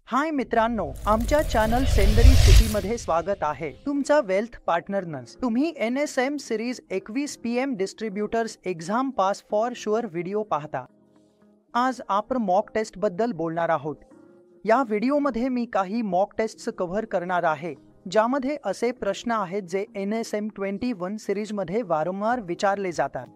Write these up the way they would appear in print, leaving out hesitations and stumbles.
हाय मित्रांनो, आमच्या चॅनल सेंदरी सिटीमध्ये स्वागत आहे तुमचा वेल्थ पार्टनर्स। तुम्ही NSM series 21 PM distributors exam pass for sure video पाहता। आज आपण मॉक टेस्ट बद्दल बोलणार आहोत। या व्हिडिओमध्ये मी काही मॉक टेस्ट्स कव्हर करणार आहे, ज्यामध्ये असे प्रश्न आहेत जे NSM 21 सिरीजमध्ये वारंवार विचारले जातात।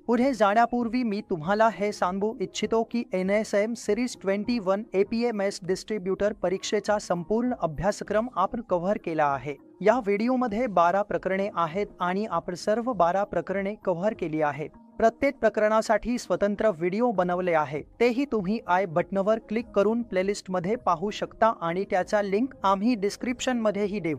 पुढे जाण्यापूर्वी मी तुम्हाला हे सांगू इच्छितो की NSM सिरीज 21 APMS डिस्ट्रीब्यूटर परीक्षेचा संपूर्ण अभ्यासक्रम आपण कव्हर केला आहे। या व्हिडिओमध्ये 12 प्रकरणे आहेत आणि आपण सर्व 12 प्रकरणे कव्हर केली आहेत। प्रत्येक प्रकरणासाठी स्वतंत्र व्हिडिओ बनवले आहे, तेही तुम्ही आय बटनवर क्लिक करून प्लेलिस्टमध्ये पाहू शकता आणि त्याचा लिंक आम्ही डिस्क्रिप्शनमध्येही देऊ।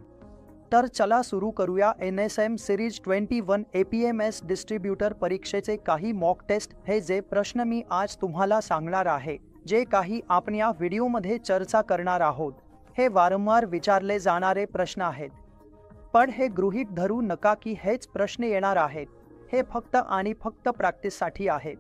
तर चला सुरू करूया NSM सिरीज 21 APMS डिस्ट्रीब्यूटर परीक्षेचे काही मॉक टेस्ट। हे जे प्रश्न मी आज तुम्हाला सांगणार आहे, जे काही आपण या व्हिडिओमध्ये चर्चा करणार आहोत, हे वारंवार विचारले जाणारे प्रश्न आहेत। पण हे गृहीत धरू नका की हेच प्रश्न येणार आहेत, हे फक्त आणि फक्त प्रॅक्टिससाठी आहेत।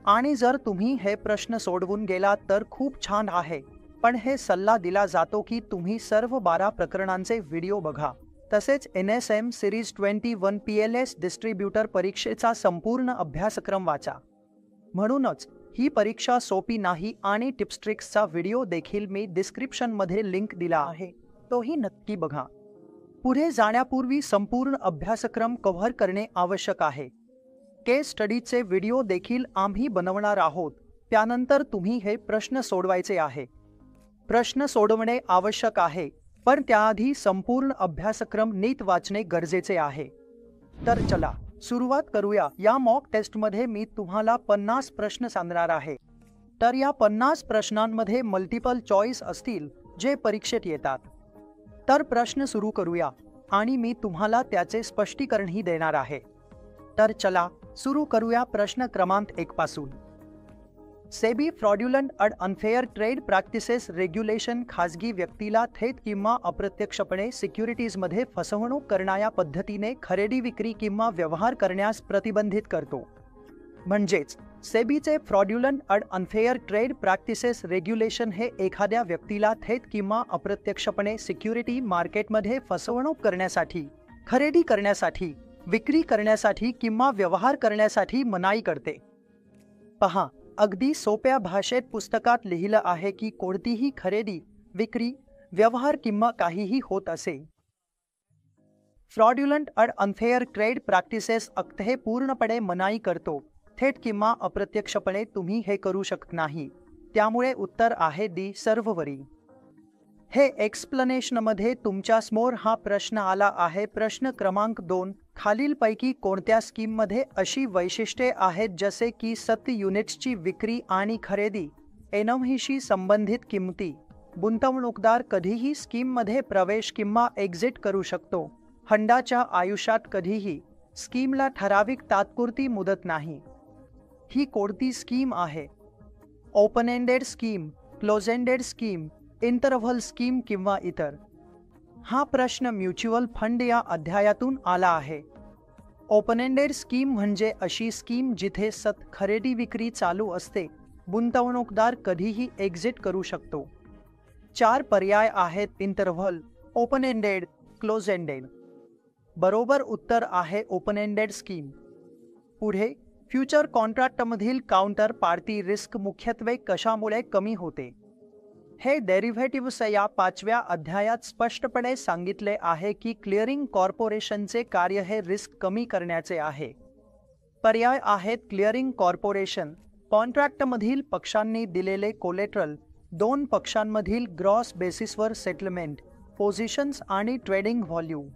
आणि जर तुम्ही हे प्रश्न सोडवून गेलात तर खूप छान आहे, पण हे सल्ला दिला जातो की तुम्ही सर्व 12 प्रकरणांचे व्हिडिओ बघा। तसेच NSM सिरीज 21 PLS डिस्ट्रीब्यूटर परीक्षेचा संपूर्ण अभ्यासक्रम वाचा। म्हणूनच ही परीक्षा सोपी नाही आणि टिप्स ट्रिक्सचा व्हिडिओ देखील मी डिस्क्रिप्शनमध्ये लिंक दिला आहे, तोही नक्की बघा। पुढे जाण्यापूर्वी संपूर्ण अभ्यासक्रम कव्हर करणे आवश्यक आहे। केस स्टडीचे व्हिडिओ देखील आम्ही बनवणार आहोत, त्यानंतर तुम्ही हे प्रश्न सोडवायचे आहे। प्रश्न सोडवणे आवश्यक आहे, पण त्याआधी संपूर्ण अभ्यासक्रम नीट वाचणे गरजेचे आहे। तर चला सुरुवात करूया। या मॉक टेस्टमध्ये मी तुम्हाला 50 प्रश्न सांगणार आहे। तर या 50 प्रश्नांमध्ये मल्टिपल चॉईस असतील, जे परीक्षेत येतात। तर प्रश्न सुरू करूया आणि मी तुम्हाला त्याचे स्पष्टीकरणही देणार आहे। तर चला सुरू करूया प्रश्न क्रमांक 1 पासून। SEBI fraudulent and unfair trade practices regulation खाजगी व्यक्तीला थेट किंवा अप्रत्यक्षपणे सिक्युरिटीजमध्ये फसवणूक करणाऱ्या पद्धतीने खरेदी विक्री किंवा व्यवहार करण्यास प्रतिबंधित करतो। म्हणजेच सेबीचे fraudulent and unfair trade practices regulation हे एखाद्या व्यक्तीला थेट किंवा अप्रत्यक्षपणे सिक्युरिटी मार्केटमध्ये फसवणूक करण्यासाठी, खरेदी करण्यासाठी, विक्री करण्यासाठी किंवा व्यवहार करण्यासाठी मनाई करते। पहा, अगदी सोप्या भाषेत पुस्तकात लिहिलं आहे की कोणतीही खरेदी, विक्री, व्यवहार किंवा काहीही होत असे। Fraudulent and unfair trade practices अक्ट हे पूर्णपणे मनाई करतो। थेट किंवा अप्रत्यक्षपणे तुम्ही हे करू शकत नाही, त्यामुळे उत्तर आहे डी सर्ववरी। हे एक्सप्लेनेशनमध्ये तुमच्या समोर हा प्रश्न आला आहे। प्रश्न क्रमांक 2, खालीलपैकी कोणत्या स्कीममध्ये अशी वैशिष्ट्ये आहेत जसे की सत्य युनिट्सची विक्री आणि खरेदी, एनएमहीशी संबंधित किंमती, गुंतवणूकदार कधीही स्कीममध्ये प्रवेश किंवा एक्झिट करू शकतो, फंडाच्या आयुष्यात कधीही, स्कीमला ठराविक तात्पुरती मुदत नाही। ही कोणती स्कीम आहे? Open ended scheme, close ended scheme, interval scheme किंवा इतर? हा प्रश्न म्युच्युअल फंड या अध्यायातून आला आहे। ओपन एंडेड स्कीम म्हणजे अशी स्कीम जिथे सतत खरेदी विक्री चालू असते, गुंतवणूकदार कधीही एक्झिट करू शकतो। 4 पर्याय आहेत: interval, open ended, close ended. बरोबर उत्तर आहे ओपन एंडेड स्कीम। पुढे, फ्युचर कॉन्ट्रॅक्टमधील काउंटर पार्टी रिस्क मुख्यत्वे कशामुळे कमी होते? हे डेरिव्हेटिव्हज या 5व्या अध्यायात स्पष्टपणे सांगितले आहे की क्लिअरिंग कॉर्पोरेशनचे कार्य हे रिस्क कमी करण्याचे आहे। पर्याय आहेत: क्लिअरिंग कॉर्पोरेशन, कॉन्ट्रॅक्टमधील पक्षांनी दिलेले कोलेट्रल, 2 पक्षांमधील ग्रॉस बेसिसवर सेटलमेंट, पोझिशन्स आणि ट्रेडिंग व्हॉल्यूम।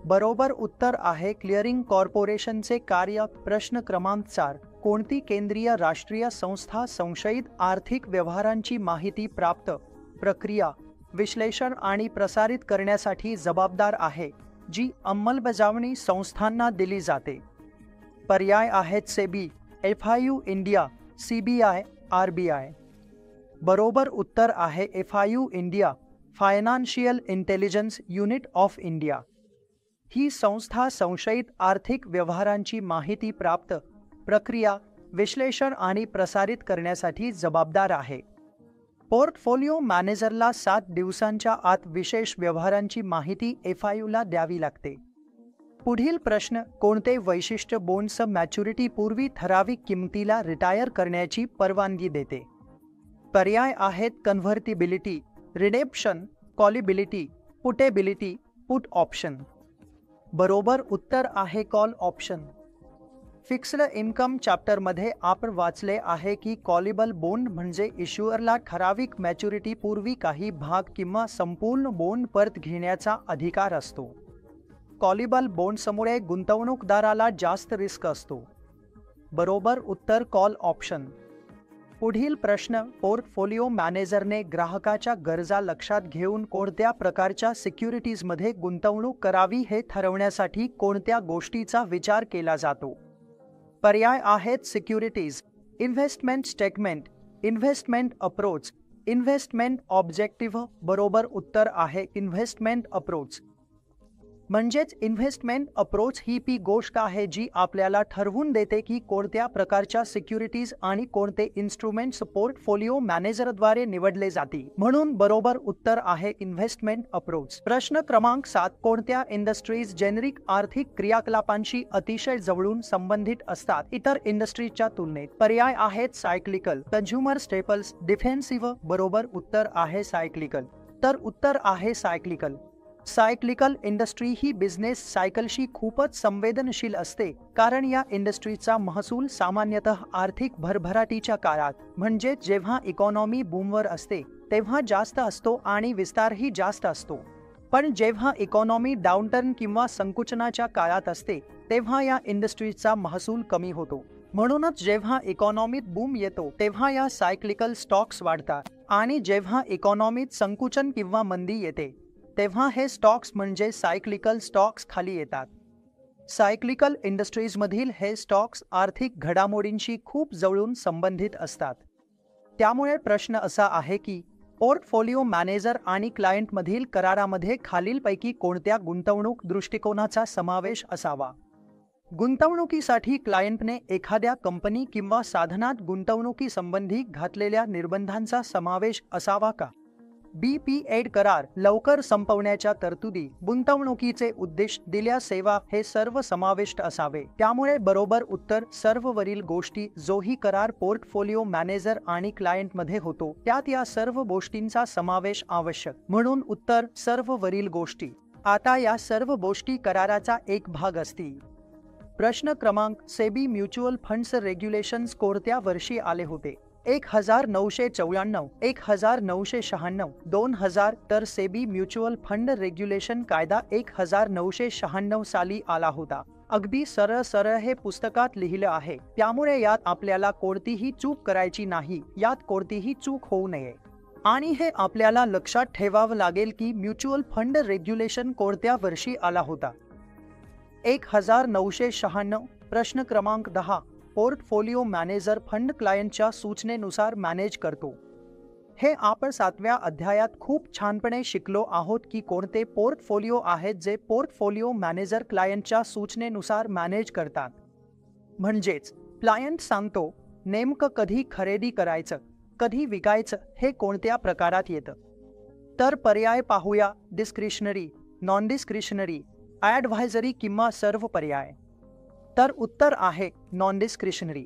बरोबर उत्तर आहे क्लिअरिंग कॉर्पोरेशनचे कार्य। प्रश्न क्रमांक 4, कोणती केंद्रीय राष्ट्रीय संस्था संशयित आर्थिक व्यवहारांची माहिती प्राप्त, प्रक्रिया, विश्लेषण आणि प्रसारित करण्यासाठी जबाबदार आहे, जी अंमलबजावणी संस्थांना दिली जाते? पर्याय आहेत: SEBI, FIU India, CBI, RBI। बरोबर उत्तर आहे FIU India, financial intelligence unit of India. ही संस्था संशयित आर्थिक व्यवहारांची माहिती प्राप्त, प्रक्रिया, विश्लेषण आणि प्रसारित करण्यासाठी जबाबदार आहे। पोर्टफोलिओ मॅनेजरला 7 दिवसांच्या आत विशेष व्यवहारांची माहिती FIUला द्यावी लागते. पुढील प्रश्न, कोणते वैशिष्ट्य बॉन्ड्स मॅच्युरिटी पूर्वी ठराविक किमतीला रिटायर करण्याची परवानगी देते? पर्याय आहेत कन्व्हर्टिबिलिटी, रिडेम्पशन, कॉलिबिलिटी, पुटेबिलिटी, पुट ऑप्शन. बरोबर उत्तर आहे कॉल ऑप्शन. फिक्स्ड इन्कम चॅप्टरमध्ये आपण वाचले आहे की कॉलिबल बॉन्ड म्हणजे इश्युअरला ठराविक मॅच्युरिटी पूर्वी काही भाग किंवा संपूर्ण बॉन्ड परत घेण्याचा अधिकार असतो. कॉलिबल बॉन्ड्समुळे गुंतवणूकदाराला जास्त रिस्क असतो. बरोबर उत्तर कॉल ऑप्शन. पुढील प्रश्न, पोर्टफोलिओ मॅनेजरने ग्राहकाच्या गरजा लक्षात घेऊन कोणत्या प्रकारच्या सिक्युरिटीजमध्ये गुंतवणूक करावी हे ठरवण्यासाठी कोणत्या गोष्टीचा विचार केला जातो? पर्याय आहेत securities, investment statement, investment approach, investment objective. बरोबर उत्तर आहे इन्व्हेस्टमेंट अप्रोच. म्हणजेच इन्व्हेस्टमेंट अप्रोच ही गोष्ट आहे जी आपल्याला ठरवून देते की कोणत्या प्रकारच्या सिक्युरिटीज आणि कोणते इन्स्ट्रुमेंट्स पोर्टफोलिओ मॅनेजरद्वारे निवडले जातील. म्हणून बरोबर उत्तर आहे इन्व्हेस्टमेंट अप्रोच. प्रश्न क्रमांक 7, कोणत्या इंडस्ट्रीज जेनेरिक आर्थिक क्रियाकलापांशी अतिशय जवळून संबंधित असतात इतर इंडस्ट्रीजच्या तुलनेत? पर्याय आहेत सायक्लिकल, कंझ्युमर स्टेपल्स, डिफेन्सिव्ह. बरोबर उत्तर आहे सायक्लिकल. तर उत्तर आहे सायक्लिकल. सायक्लिकल इंडस्ट्री ही बिझनेस सायकलशी खूपच संवेदनशील असते, कारण या इंडस्ट्रीचा महसूल सामान्यतः आर्थिक भरभराटीच्या काळात म्हणजे जेव्हा इकॉनॉमी बूमवर असते तेव्हा जास्त असतो आणि विस्तारही जास्त असतो. पण जेव्हा इकॉनॉमी डाऊनटर्न किंवा संकुचनाच्या काळात असते तेव्हा या इंडस्ट्रीचा महसूल कमी होतो. म्हणूनच जेव्हा इकॉनॉमीत बूम येतो तेव्हा या सायक्लिकल स्टॉक्स वाढतात आणि जेव्हा इकॉनॉमीत संकुचन किंवा मंदी येते तेव्हा हे स्टॉक्स म्हणजे सायक्लिकल स्टॉक्स खाली येतात. सायक्लिकल इंडस्ट्रीजमधील हे स्टॉक्स आर्थिक घडामोडींशी खूप जवळून संबंधित असतात. त्यामुळे प्रश्न असा आहे की पोर्टफोलिओ मॅनेजर आणि क्लायंटमधील करारामध्ये खालीलपैकी कोणत्या गुंतवणूक दृष्टिकोनाचा समावेश असावा? गुंतवणुकीसाठी क्लायंटने एखाद्या कंपनी किंवा साधनात गुंतवणुकीसंबंधी घातलेल्या निर्बंधांचा समावेश असावा का? BPA करार, लवकर संपवण्याच्या तरतुदी, गुंतवणुकीचे उद्देश, दिल्या सेवा हे सर्व समाविष्ट असावे. त्यामुळे बरोबर उत्तर सर्व वरील गोष्टी जोही करार पोर्टफोलिओ मॅनेजर आणि क्लायंटमध्ये होतो त्यात या सर्व गोष्टींचा समावेश आवश्यक. म्हणून उत्तर सर्व वरील गोष्टी. आता या सर्व गोष्टी कराराचा एक भाग असतील. प्रश्न क्रमांक, सेबी म्युच्युअल फंड्स रेग्युलेशन्स कोणत्या वर्षी आले होते? 1994, 1996, 2000. तर सेबी म्युच्युअल फंड रेग्युलेशन कायदा 1996 साली आला होता. अगदी सरळ हे पुस्तकात लिहिलं आहे, त्यामुळे यात आपल्याला कोणतीही चूक करायची नाही, यात कोणतीही चूक होऊ नये. आणि हे आपल्याला लक्षात ठेवावं लागेल की म्युच्युअल फंड रेग्युलेशन कोणत्या वर्षी आला होता? 1996. प्रश्न क्रमांक 10, पोर्टफोलिओ मॅनेजर फंड क्लायंटच्या सूचनेनुसार मॅनेज करतो. हे आपण 7व्या अध्यायात खूप छानपणे शिकलो आहोत की कोणते पोर्टफोलिओ आहेत जे पोर्टफोलिओ मॅनेजर क्लायंटच्या सूचनेनुसार मॅनेज करतात. म्हणजेच क्लायंट सांगतो नेमकं कधी खरेदी करायचं, कधी विकायचं हे कोणत्या प्रकारात येतं. तर पर्याय पाहूया, डिस्क्रिशनरी, नॉन डिस्क्रिशनरी, ॲडव्हायझरी किंवा सर्व पर्याय. तर उत्तर आहे non discretionary.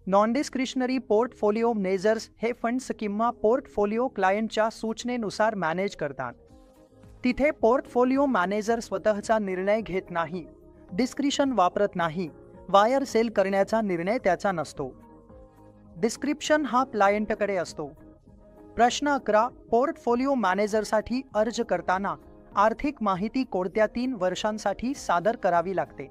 Non discretionary portfolio managers हे फंड्स किंवा पोर्टफोलिओ क्लायंटच्या सूचनेनुसार मॅनेज करतात. तिथे पोर्टफोलिओ मॅनेजर स्वतःचा निर्णय घेत नाही, डिस्क्रिशन वापरत नाही, वायर सेल करण्याचा निर्णय त्याचा नसतो. डिस्क्रिप्शन हा क्लायंटकडे असतो. प्रश्न 11, पोर्टफोलिओ मॅनेजरसाठी अर्ज करताना आर्थिक माहिती कोणत्या 3 वर्षांसाठी सादर करावी लागते?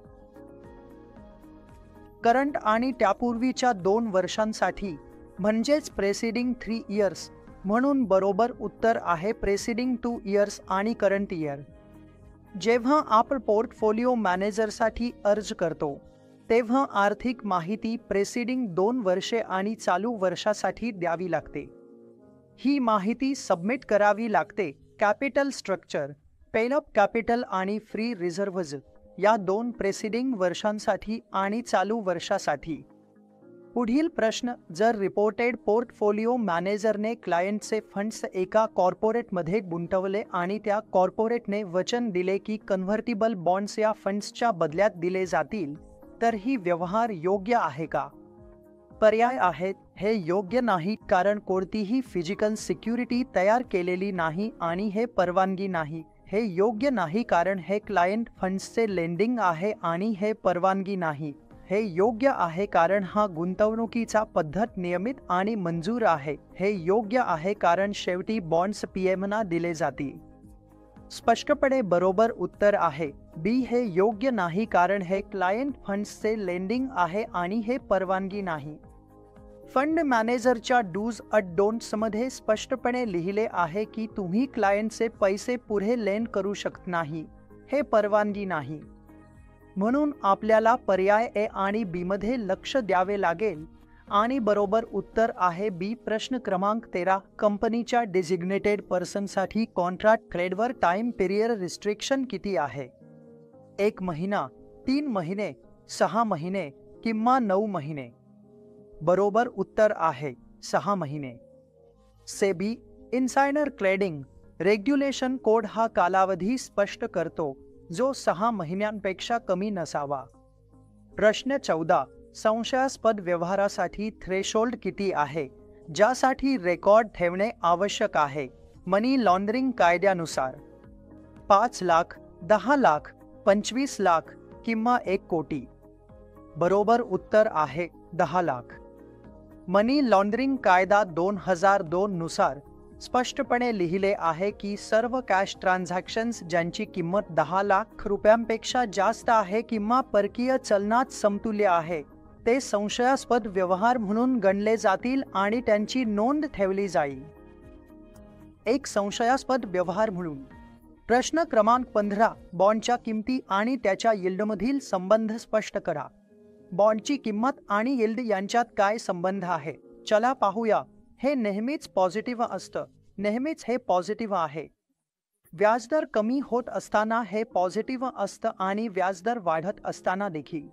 करंट आणि त्यापूर्वीच्या 2 वर्षांसाठी, म्हणजेच प्रेसिडिंग 3 इयर्स. म्हणून बरोबर उत्तर आहे प्रेसिडिंग 2 इयर्स आणि करंट इयर. जेव्हा आपण पोर्टफोलिओ मॅनेजरसाठी अर्ज करतो तेव्हा आर्थिक माहिती प्रेसिडिंग 2 वर्षे आणि चालू वर्षासाठी द्यावी लागते. ही माहिती सबमिट करावी लागते कॅपिटल स्ट्रक्चर, पेलअप कॅपिटल आणि फ्री रिझर्व्हज या 2 प्रेसिडिंग वर्षांसाठी आणि चालू वर्षासाठी. पुढील प्रश्न, जर रिपोर्टेड पोर्टफोलिओ मॅनेजरने क्लायंटचे फंड्स एका कॉर्पोरेटमध्ये गुंतवले आणि त्या कॉर्पोरेटने वचन दिले की कन्व्हर्टिबल बॉन्ड्स या फंड्सच्या बदल्यात दिले जातील, तर ही व्यवहार योग्य आहे का? पर्याय आहेत, हे योग्य नाही कारण कोणतीही फिजिकल सिक्युरिटी तयार केलेली नाही आणि हे परवानगी नाही. हे योग्य नाही कारण हे क्लायंट फंड्सचे लेंडिंग आहे आणि हे परवानगी नाही. हे योग्य आहे कारण हा गुंतवणुकीचा पद्धत नियमित आणि मंजूर आहे. हे योग्य आहे कारण शेवटी बॉन्ड्स पीएमना दिले जातील. स्पष्टपणे बरोबर उत्तर आहे बी. हे योग्य नाही कारण हे क्लायंट फंड्सचे लेंडिंग आहे आणि हे परवानगी नाही. फंड मॅनेजरच्या डूज अँड डोंट्स मध्ये स्पष्टपणे लिहिले आहे की तुम्ही क्लायंटचे पैसे पुढे लेंड करू शकत नाही. हे परवानगी नाही. म्हणून आपल्याला पर्याय ए आणि बी मध्ये लक्ष द्यावे लागेल आणि बरोबर उत्तर आहे बी. प्रश्न क्रमांक 13. कंपनीच्या डेझिग्नेटेड पर्सनसाठी कॉन्ट्रॅक्ट क्रेडवर टाइम पिरियड रिस्ट्रिक्शन किती आहे? 1 महिना, 3 महिने, 6 महिने किंवा 9 महिने? बरोबर उत्तर आहे 6 महिने. SEBI insider trading regulation code हा कालावधी स्पष्ट करतो जो 6 महिन्यांपेक्षा कमी नसावा. प्रश्न 14. संशयास्पद व्यवहारासाठी थ्रेशोल्ड किती आहे ज्यासाठी रेकॉर्ड ठेवणे आवश्यक आहे मनी लॉन्ड्रिंग कायद्यानुसार? 5 लाख, 10 लाख, 25 लाख किंवा 1 कोटी? बरोबर उत्तर आहे 10 लाख. मनी लॉन्ड्रिंग कायदा 2002 नुसार स्पष्टपणे लिहिले आहे की सर्व कॅश ट्रान्झॅक्शन्स ज्यांची किंमत 10 लाख रुपयांपेक्षा जास्त आहे किंवा परकीय चलनात समतुल्य आहे ते संशयास्पद व्यवहार म्हणून गणले जातील आणि त्यांची नोंद ठेवली जाईल. एक संशयास्पद व्यवहार म्हणून. प्रश्न क्रमांक 15. बॉन्डच्या किमती आणि त्याच्या यील्डमधील संबंध स्पष्ट करा. बॉन्डची किंमत आणि यील्ड यांच्यात काय संबंध आहे? चला पाहूया. हे नेहमीच पॉझिटिव्ह असतं. नेहमीच हे पॉझिटिव्ह आहे. व्याजदर कमी होत असताना हे पॉझिटिव्ह असतं आणि व्याजदर वाढत असताना देखील.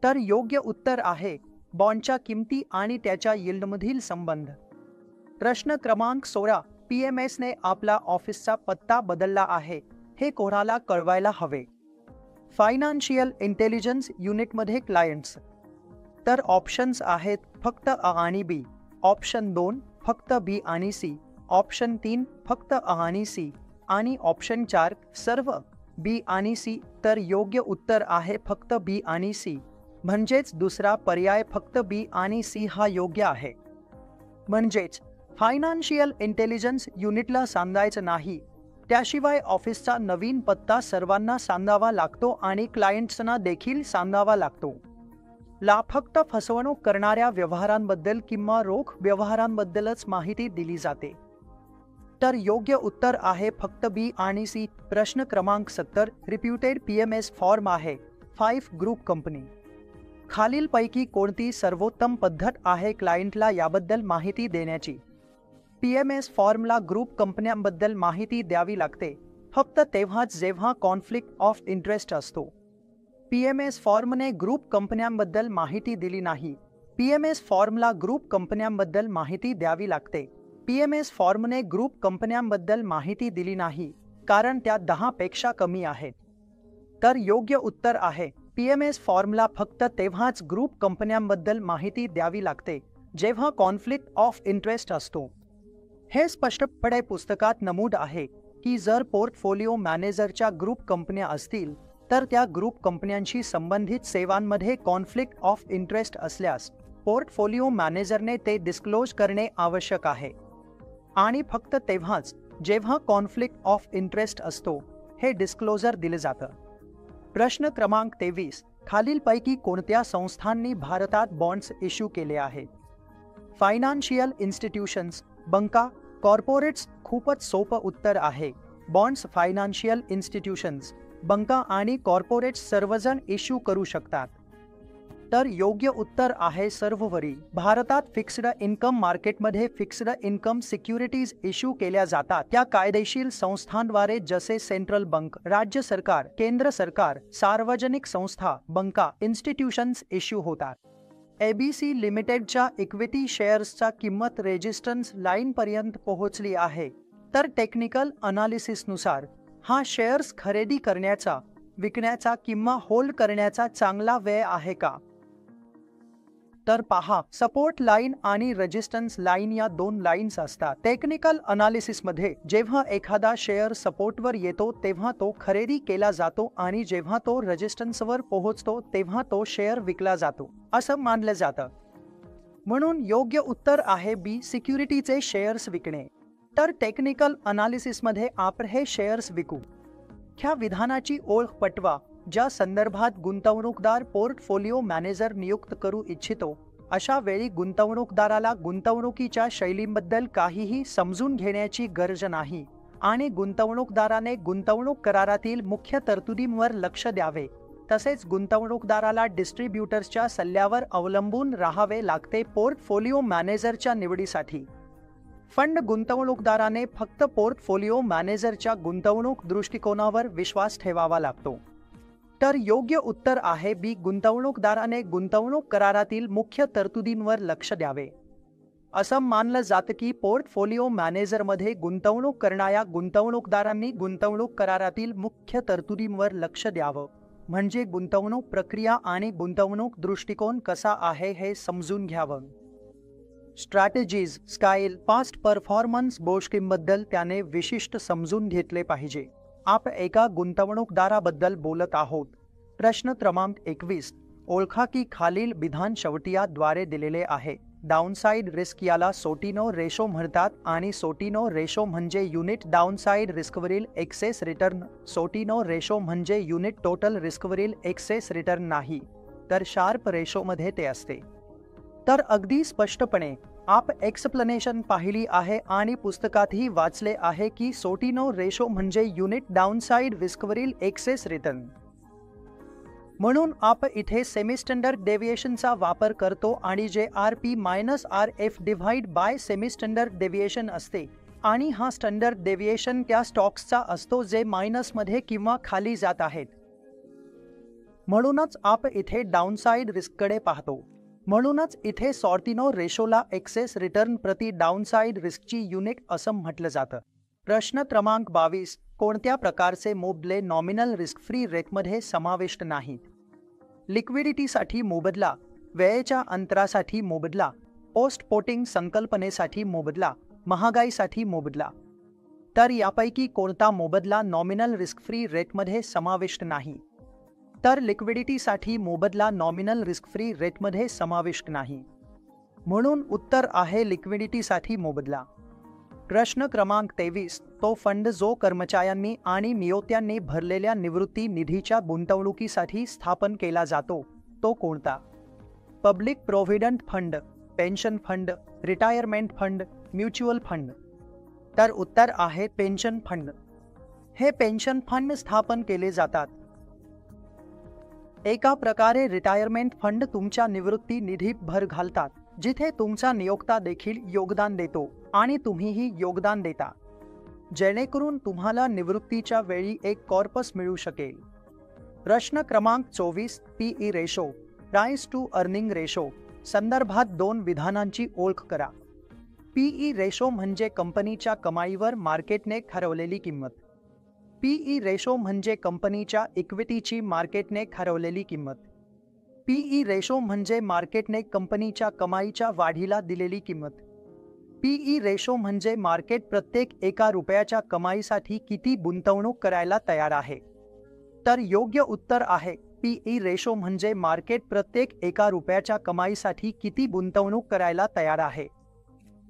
तर योग्य उत्तर आहे बॉन्डच्या किमती आणि त्याच्या यील्डमधील संबंध. प्रश्न क्रमांक 16. पीएमएसने आपला ऑफिसचा पत्ता बदलला आहे हे कोणाला कळवायला हवे? फायनान्शियल इंटेलिजन्स युनिटमध्ये क्लायंट्स. तर ऑप्शन्स आहेत फक्त अ आणि बी. ऑप्शन 2 फक्त बी आणि सी. ऑप्शन 3 फक्त अ आणि सी. आणि ऑप्शन 4 सर्व बी आणि सी. तर योग्य उत्तर आहे फक्त बी आणि सी. म्हणजेच दुसरा पर्याय फक्त बी आणि सी हा योग्य आहे. म्हणजेच फायनान्शियल इंटेलिजन्स युनिटला सांगायचं नाही. त्याशिवाय ऑफिसचा नवीन पत्ता सर्वांना सांगावा लागतो आणि क्लायंट्सना देखील सांगावा लागतो. ला फक्त फसवणूक करणाऱ्या व्यवहारांबद्दल किंवा रोख व्यवहारांबद्दलच माहिती दिली जाते. तर योग्य उत्तर आहे फक्त बी आणि सी. प्रश्न क्रमांक 70. रिप्युटेड पीएमएस फॉर्म आहे 5 ग्रुप कंपनी. खालीलपैकी कोणती सर्वोत्तम पद्धत आहे क्लायंटला याबद्दल माहिती देण्याची? पीएमएस फॉर्मला ग्रुप कंपन्यांबद्दल माहिती द्यावी लागते फक्त तेव्हाच जेव्हा कॉन्फ्लिक्ट ऑफ इंटरेस्ट असतो. पीएमएस फॉर्मने ग्रुप कंपन्यांबद्दल माहिती दिली नाही. पीएमएस फॉर्मला ग्रुप कंपन्यांबद्दल माहिती द्यावी लागते. पीएमएस फॉर्मने ग्रुप कंपन्यांबद्दल माहिती दिली नाही कारण त्या 10 पेक्षा कमी आहेत. तर योग्य उत्तर आहे पीएमएस फॉर्मला फक्त तेव्हाच ग्रुप कंपन्यांबद्दल माहिती द्यावी लागते जेव्हा कॉन्फ्लिक्ट ऑफ इंटरेस्ट असतो. हे स्पष्टपणे पुस्तकात नमूद आहे की जर पोर्टफोलिओ मॅनेजरच्या ग्रुप कंपन्या असतील तर त्या ग्रुप कंपन्यांशी संबंधित सेवांमध्ये कॉन्फ्लिक्ट ऑफ इंटरेस्ट असल्यास पोर्टफोलिओ मॅनेजरने ते डिस्क्लोज करणे आवश्यक आहे आणि फक्त तेव्हाच जेव्हा कॉन्फ्लिक्ट ऑफ इंटरेस्ट असतो हे डिस्क्लोजर दिले जातं. प्रश्न क्रमांक 23. खालीलपैकी कोणत्या संस्थांनी भारतात बॉन्ड्स इश्यू केले आहेत? फायनान्शियल इन्स्टिट्यूशन्स, बँका, कॉर्पोरेट्स. खूपच सोपं उत्तर आहे बॉन्ड्स. फायनान्शियल इन्स्टिट्यूशन्स, बँका आणि कॉर्पोरेट्स सर्वजण इश्यू करू शकतात. तर योग्य उत्तर आहे सर्ववरी. भारतात फिक्स्ड इन्कम मार्केटमध्ये फिक्स्ड इन्कम सिक्युरिटीज इश्यू केल्या जातात. त्या कायदेशीर संस्थांद्वारे जसे सेंट्रल बँक, राज्य सरकार, केंद्र सरकार, सार्वजनिक संस्था, बँका, इन्स्टिट्यूशन्स इश्यू होतात. ABC लिमिटेडच्या इक्विटी शेअर्सचा किंमत रेजिस्टन्स लाईनपर्यंत पोहोचली आहे, तर टेक्निकल अनालिसिसनुसार हा शेअर्स खरेदी करण्याचा, विकण्याचा किंवा होल्ड करण्याचा चांगला वेळ आहे का? तर पहा, सपोर्ट लाईन आणि रेजिस्टन्स लाईन या दोन लाईन्स असतात. टेक्निकल अनालिसिसमध्ये जेव्हा एखादा शेअर सपोर्टवर येतो तेव्हा तो खरेदी केला जातो आणि जेव्हा तो रेजिस्टन्सवर पोहोचतो तेव्हा तो शेअर विकला जातो असं मानलं जातं. म्हणून योग्य उत्तर आहे बी, सिक्युरिटीचे शेअर्स विकणे. तर टेक्निकल अनालिसिसमध्ये आपण हे शेअर्स विकू ह्या विधानाची ओळख पटवा, ज्या संदर्भात गुंतवणूकदार पोर्टफोलिओ मॅनेजर नियुक्त करू इच्छितो. अशा वेळी गुंतवणूकदाराला गुंतवणुकीच्या शैलीबद्दल काहीही समजून घेण्याची गरज नाही आणि गुंतवणूकदाराने गुंतवणूक करारातील मुख्य तरतुदींवर लक्ष द्यावे. तसेच गुंतवणूकदाराला डिस्ट्रीब्युटर्सच्या सल्ल्यावर अवलंबून राहावे लागते पोर्टफोलिओ मॅनेजरच्या निवडीसाठी. फंड गुंतवणूकदाराने फक्त पोर्टफोलिओ मॅनेजरच्या गुंतवणूक दृष्टिकोनावर विश्वास ठेवावा लागतो. तर योग्य उत्तर आहे बी, गुंतवणूकदाराने गुंतवणूक करारातील मुख्य तरतुदींवर लक्ष द्यावे. असं मानलं जातं की पोर्टफोलिओ मॅनेजरमध्ये गुंतवणूक करणाऱ्या गुंतवणूकदारांनी गुंतवणूक करारातील मुख्य तरतुदींवर लक्ष द्यावं, म्हणजे गुंतवणूक प्रक्रिया आणि गुंतवणूक दृष्टिकोन कसा आहे हे समजून घ्यावं. स्ट्रॅटेजीज, स्टाईल, पास्ट परफॉर्मन्स गोष्टींबद्दल त्याने विशिष्ट समजून घेतले पाहिजे. आपण एका गुंतवणूकदाराबद्दल बोलत आहोत. प्रश्न क्रमांक 21. ओळखा की खालील विधान शेवटियाद्वारे दिलेले आहे. डाऊनसाइड रिस्क याला सोटिनो रेशो म्हणतात आणि सोटिनो रेशो म्हणजे युनिट डाऊनसाइड रिस्कवरील एक्सेस रिटर्न. सोटिनो रेशो म्हणजे युनिट टोटल रिस्कवरील एक्सेस रिटर्न नाही, तर शार्प रेशोमध्ये ते असते. तर अगदी स्पष्टपणे आप एक्सप्लेनेशन पाहिली आहे आणि पुस्तकातही वाचले आहे की सोटिनो रेशो म्हणजे युनिट डाऊनसाइड रिस्कवरील एक्सेस रिटर्न. म्हणून आप इथे सेमी स्टँडर्ड डेव्हिएशनचा वापर करतो आणि जे RP-RF divide by semi standard deviation असते आणि हा स्टँडर्ड डेव्हिएशन त्या स्टॉक्सचा असतो जे मायनसमध्ये किंवा खाली जात आहेत. म्हणूनच आप इथे डाऊनसाइड रिस्ककडे पाहतो. म्हणूनच इथे सॉर्टिनो रेशोला एक्सेस रिटर्न प्रति डाऊनसाइड रिस्कची युनिट असं म्हटलं जातं. प्रश्न क्रमांक 22. कोणत्या प्रकारचे मोबदले नॉमिनल रिस्क फ्री रेटमध्ये समाविष्ट नाहीत? लिक्विडिटीसाठी मोबदला, वेळेच्या अंतरासाठी मोबदला, पोस्ट पोटिंग संकल्पनेसाठी मोबदला, महागाईसाठी मोबदला. तर यापैकी कोणता मोबदला नॉमिनल रिस्क फ्री रेटमध्ये समाविष्ट नाही? तर लिक्विडिटीसाठी मोबदला नॉमिनल रिस्क फ्री रेटमध्ये समाविष्ट नाही. म्हणून उत्तर आहे लिक्विडिटीसाठी मोबदला. प्रश्न क्रमांक 23. तो फंड जो कर्मचाऱ्यांनी आणि नियोक्त्यांनी भरलेल्या निवृत्ती निधीच्या गुंतवणुकीसाठी स्थापन केला जातो तो कोणता? Public provident fund, pension fund, retirement fund, mutual fund. तर उत्तर आहे पेन्शन फंड. हे पेन्शन फंड स्थापन केले जातात. एका प्रकारे रिटायरमेंट फंड तुमच्या निवृत्ती निधीत भर घालतात, जिथे तुमचा नियोक्ता देखील योगदान देतो आणि तुम्हीही योगदान देता, जेणेकरून तुम्हाला निवृत्तीच्या वेळी एक कॉर्पस मिळू शकेल. प्रश्न क्रमांक 24. PE ratio, price to earning ratio संदर्भात दोन विधानांची ओळख करा. PE रेशो म्हणजे कंपनीच्या कमाईवर मार्केटने ठरवलेली किंमत. PE रेशो म्हणजे कंपनीच्या इक्विटीची मार्केटने ठरवलेली किंमत. PE रेशो म्हणजे मार्केटने कंपनीच्या कमाईच्या वाढीला दिलेली किंमत. PE रेशो म्हणजे मार्केट प्रत्येक एका रुपयाच्या कमाईसाठी किती गुंतवणूक करायला तयार आहे. तर योग्य उत्तर आहे PE रेशो म्हणजे मार्केट प्रत्येक एका रुपयाच्या कमाईसाठी किती गुंतवणूक करायला तयार आहे.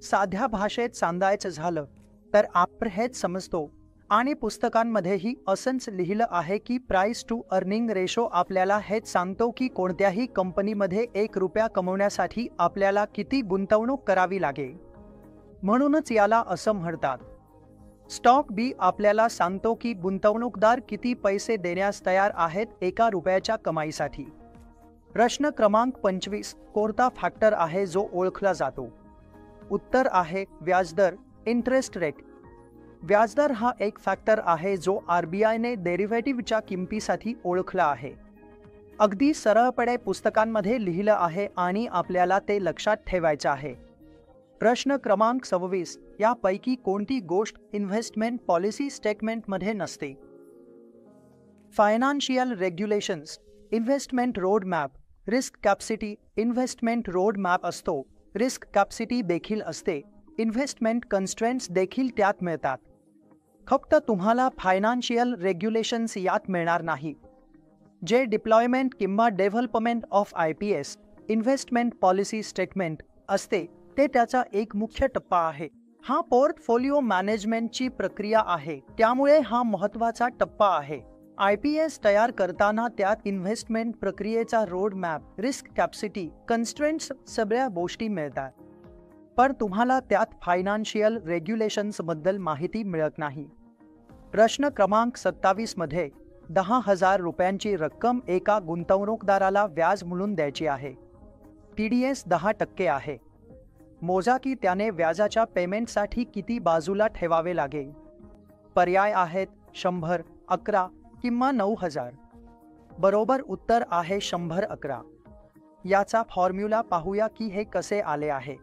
साध्या भाषेत सांगायचं झालं तर आपण हेच समजतो आणि पुस्तकांमध्येही असंच लिहिलं आहे की प्राइस टू अर्निंग रेशो आपल्याला हेच सांगतो की कोणत्याही कंपनीमध्ये 1 रुपया कमवण्यासाठी आपल्याला किती गुंतवणूक करावी लागेल. म्हणूनच याला असं म्हणतात. स्टॉक बी आपल्याला सांगतो की गुंतवणूकदार किती पैसे देण्यास तयार आहेत 1 रुपयाच्या कमाईसाठी. प्रश्न क्रमांक 25. कोणता फॅक्टर आहे जो ओळखला जातो? उत्तर आहे व्याजदर, इंटरेस्ट रेट. व्याजदर हा एक फॅक्टर आहे जो RBIने डेरिव्हेटिव्हच्या किमतीसाठी ओळखला आहे. अगदी सरळपणे पुस्तकांमध्ये लिहिलं आहे आणि आपल्याला ते लक्षात ठेवायचं आहे. प्रश्न क्रमांक 26. यापैकी कोणती गोष्ट इन्व्हेस्टमेंट पॉलिसी स्टेटमेंटमध्ये नसते? Financial regulations, investment road map, risk capacity. Investment road map असतो, रिस्क कॅपॅसिटी देखील असते, इन्व्हेस्टमेंट कन्स्ट्रेंट्स देखील त्यात मिळतात. फक्त तुम्हाला फायनान्शियल रेग्युलेशन्स यात मिळणार नाही. जे डिप्लॉयमेंट किंवा development of IPS investment policy statement असते ते त्याचा एक मुख्य टप्पा आहे. हा पोर्टफोलिओ मॅनेजमेंटची प्रक्रिया आहे, त्यामुळे हा महत्त्वाचा टप्पा आहे. IPS तयार करताना त्यात इन्व्हेस्टमेंट प्रक्रियेचा road map, risk capacity, constraints सगळ्या गोष्टी मिळतात. पण तुम्हाला त्यात फायनान्शियल रेग्युलेशन्सबद्दल माहिती मिळत नाही. प्रश्न क्रमांक 27 मध्ये 10,000 रुपयांची रक्कम एका गुंतवणूकदाराला व्याज म्हणून द्यायची आहे. TDS 10% आहे. मोजा की त्याने व्याजाच्या पेमेंटसाठी किती बाजूला ठेवावे लागेल. पर्याय आहेत 100, 11 किंवा 9,000. बरोबर उत्तर आहे 111. याचा फॉर्म्युला पाहूया की हे कसे आले आहे.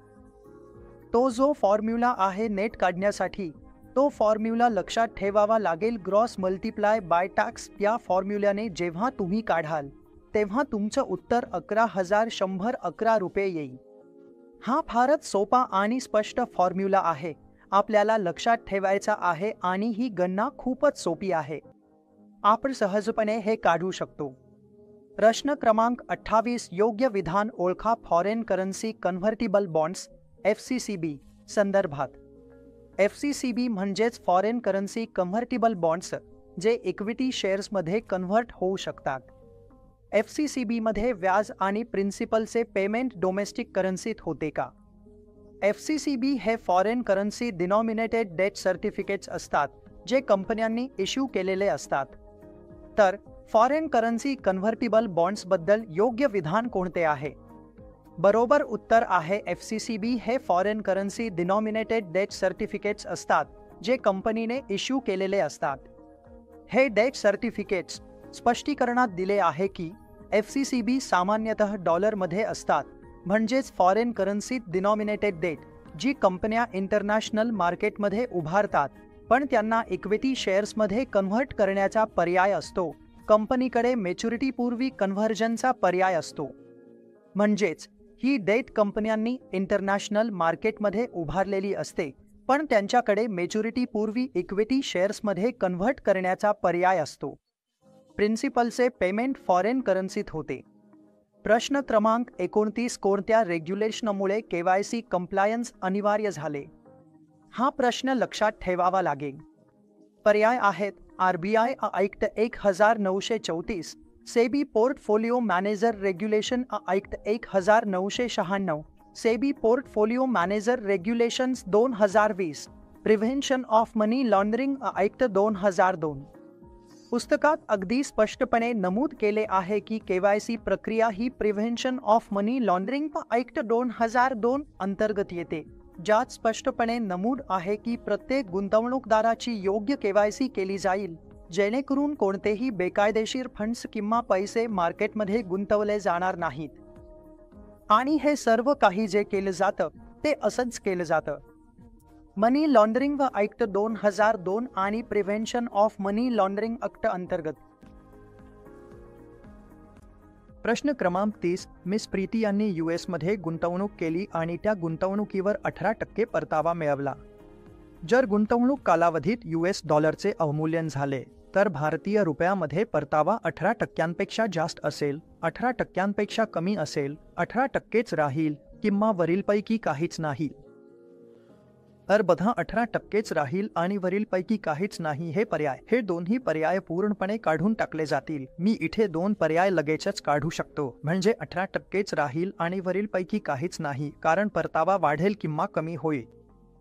तो जो फॉर्म्युला आहे नेट काढण्यासाठी, तो फॉर्म्युला लक्षात ठेवावा लागेल. Gross multiply by tax. या फॉर्म्युल्याने जेव्हा तुम्ही काढाल तेव्हा तुमचं उत्तर 11,111 रुपये येईल. हा फारच सोपा आणि स्पष्ट फॉर्म्युला आहे, आपल्याला लक्षात ठेवायचा आहे आणि ही गणना खूपच सोपी आहे. आपण सहजपणे हे काढू शकतो. प्रश्न क्रमांक 28. योग्य विधान ओळखा. Foreign currency convertible bonds FCCB संदर्भात. FCCB म्हणजेच फॉरेन करन्सी कन्व्हर्टिबल बॉन्ड्स, जे इक्विटी शेअर्समध्ये कन्व्हर्ट होऊ शकतात. FCCB मध्ये व्याज आणि प्रिन्सिपलचे पेमेंट डोमेस्टिक करन्सीत होते का? FCCB हे फॉरेन करन्सी डिनॉमिनेटेड डेट सर्टिफिकेट्स असतात, जे कंपन्यांनी इश्यू केलेले असतात. तर फॉरेन करन्सी कन्व्हर्टिबल बॉन्ड्सबद्दल योग्य विधान कोणते आहे? बरोबर उत्तर आहे FCCB हे फॉरेन करन्सी डिनॉमिनेटेड डेट सर्टिफिकेट्स असतात, जे कंपनीने इश्यू केलेले असतात. हे डेट सर्टिफिकेट्स स्पष्टीकरणात दिले आहे की FCCB सामान्यतः डॉलरमध्ये असतात, म्हणजेच फॉरेन करन्सीत डिनॉमिनेटेड डेट जी कंपन्या इंटरनॅशनल मार्केटमध्ये उभारतात, पण त्यांना इक्विटी शेअर्समध्ये कन्व्हर्ट करण्याचा पर्याय असतो. कंपनीकडे मॅच्युरिटीपूर्वी कन्व्हर्जनचा पर्याय असतो. म्हणजेच ही डेट कंपन्यांनी इंटरनॅशनल मार्केटमध्ये उभारलेली असते, पण त्यांच्याकडे मॅच्युरिटीपूर्वी इक्विटी शेअर्समध्ये कन्व्हर्ट करण्याचा पर्याय असतो. प्रिन्सिपलचे पेमेंट फॉरेन करन्सीत होते. प्रश्न क्रमांक 29. कोणत्या रेग्युलेशनमुळे KYC कंप्लायन्स अनिवार्य झाले? हा प्रश्न लक्षात ठेवावा लागेल. पर्याय आहेत RBI Act 1934, SEBI portfolio manager regulation Act 1996, SEBI portfolio manager regulations 2020, prevention of money laundering Act 2002. पुस्तकात अगदी स्पष्टपणे नमूद केले आहे की KYC प्रक्रिया ही prevention of money laundering Act 2002 अंतर्गत येते, ज्यात स्पष्टपणे नमूद आहे की प्रत्येक गुंतवणूकदाराची योग्य KYC केली जाईल, जेणेकरून कोणतेही बेकायदेशीर फंड्स किंवा पैसे मार्केटमध्ये गुंतवले जाणार नाहीत. आणि हे सर्व काही जे केलं जातं ते असंच केलं जातं. मनी लॉन्ड्रिंग Act 2002 आणि prevention of money laundering act अंतर्गत. प्रश्न क्रमांक 30. मिस प्रीती यांनी US मध्ये गुंतवणूक केली आणि त्या गुंतवणुकीवर 18% परतावा मिळवला. जर गुंतवणूक कालावधीत US डॉलरचे अवमूल्यन झाले तर भारतीय रुपयामध्ये परतावा 18%पेक्षा जास्त असेल, 18%पेक्षा कमी असेल, 18%च राहील किंवा वरीलपैकी काहीच नाही. तर बघा 18%च राहील आणि वरीलपैकी काहीच नाही हे पर्याय, हे दोन्ही पर्याय पूर्णपणे काढून टाकले जातील. मी इथे 2 पर्याय लगेचच काढू शकतो, म्हणजे 18%च राहील आणि वरीलपैकी काहीच नाही, कारण परतावा वाढेल किंवा कमी होईल.